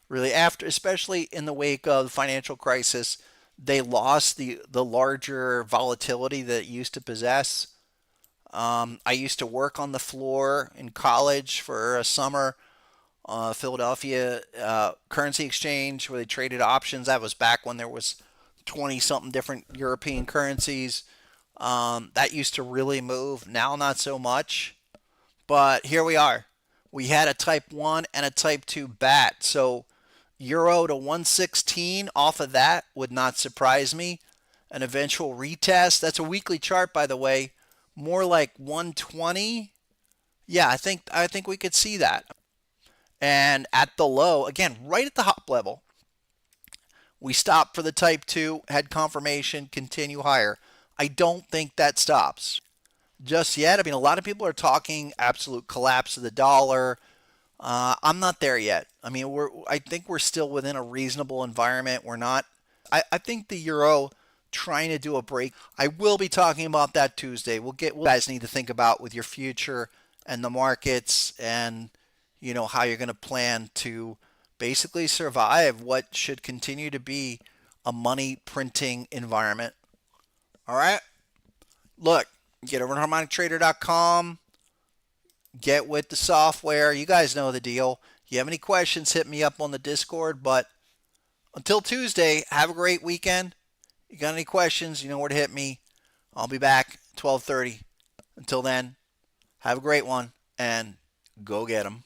Really, after, especially in the wake of the financial crisis, they lost the larger volatility that it used to possess. I used to work on the floor in college for a summer, Philadelphia currency exchange where they traded options. That was back when there was 20 something different European currencies. That used to really move. Now not so much. But here we are. We had a type 1 and a type 2 bat. So euro to 116 off of that would not surprise me. An eventual retest. That's a weekly chart, by the way. More like 120. Yeah, I think we could see that. And at the low, again, right at the hop level, we stopped for the type 2, had confirmation, continue higher. I don't think that stops just yet. I mean, a lot of people are talking absolute collapse of the dollar. I'm not there yet. I mean, I think we're still within a reasonable environment. We're not. I think the euro trying to do a break. I will be talking about that Tuesday. We'll get what you guys need to think about with your future and the markets, and how you're going to plan to basically survive what should continue to be a money printing environment. All right. Look, get over to harmonictrader.com. Get with the software. You guys know the deal. You have any questions, hit me up on the Discord. But until Tuesday, have a great weekend. You got any questions, you know where to hit me. I'll be back 12:30. Until then, have a great one and go get 'em.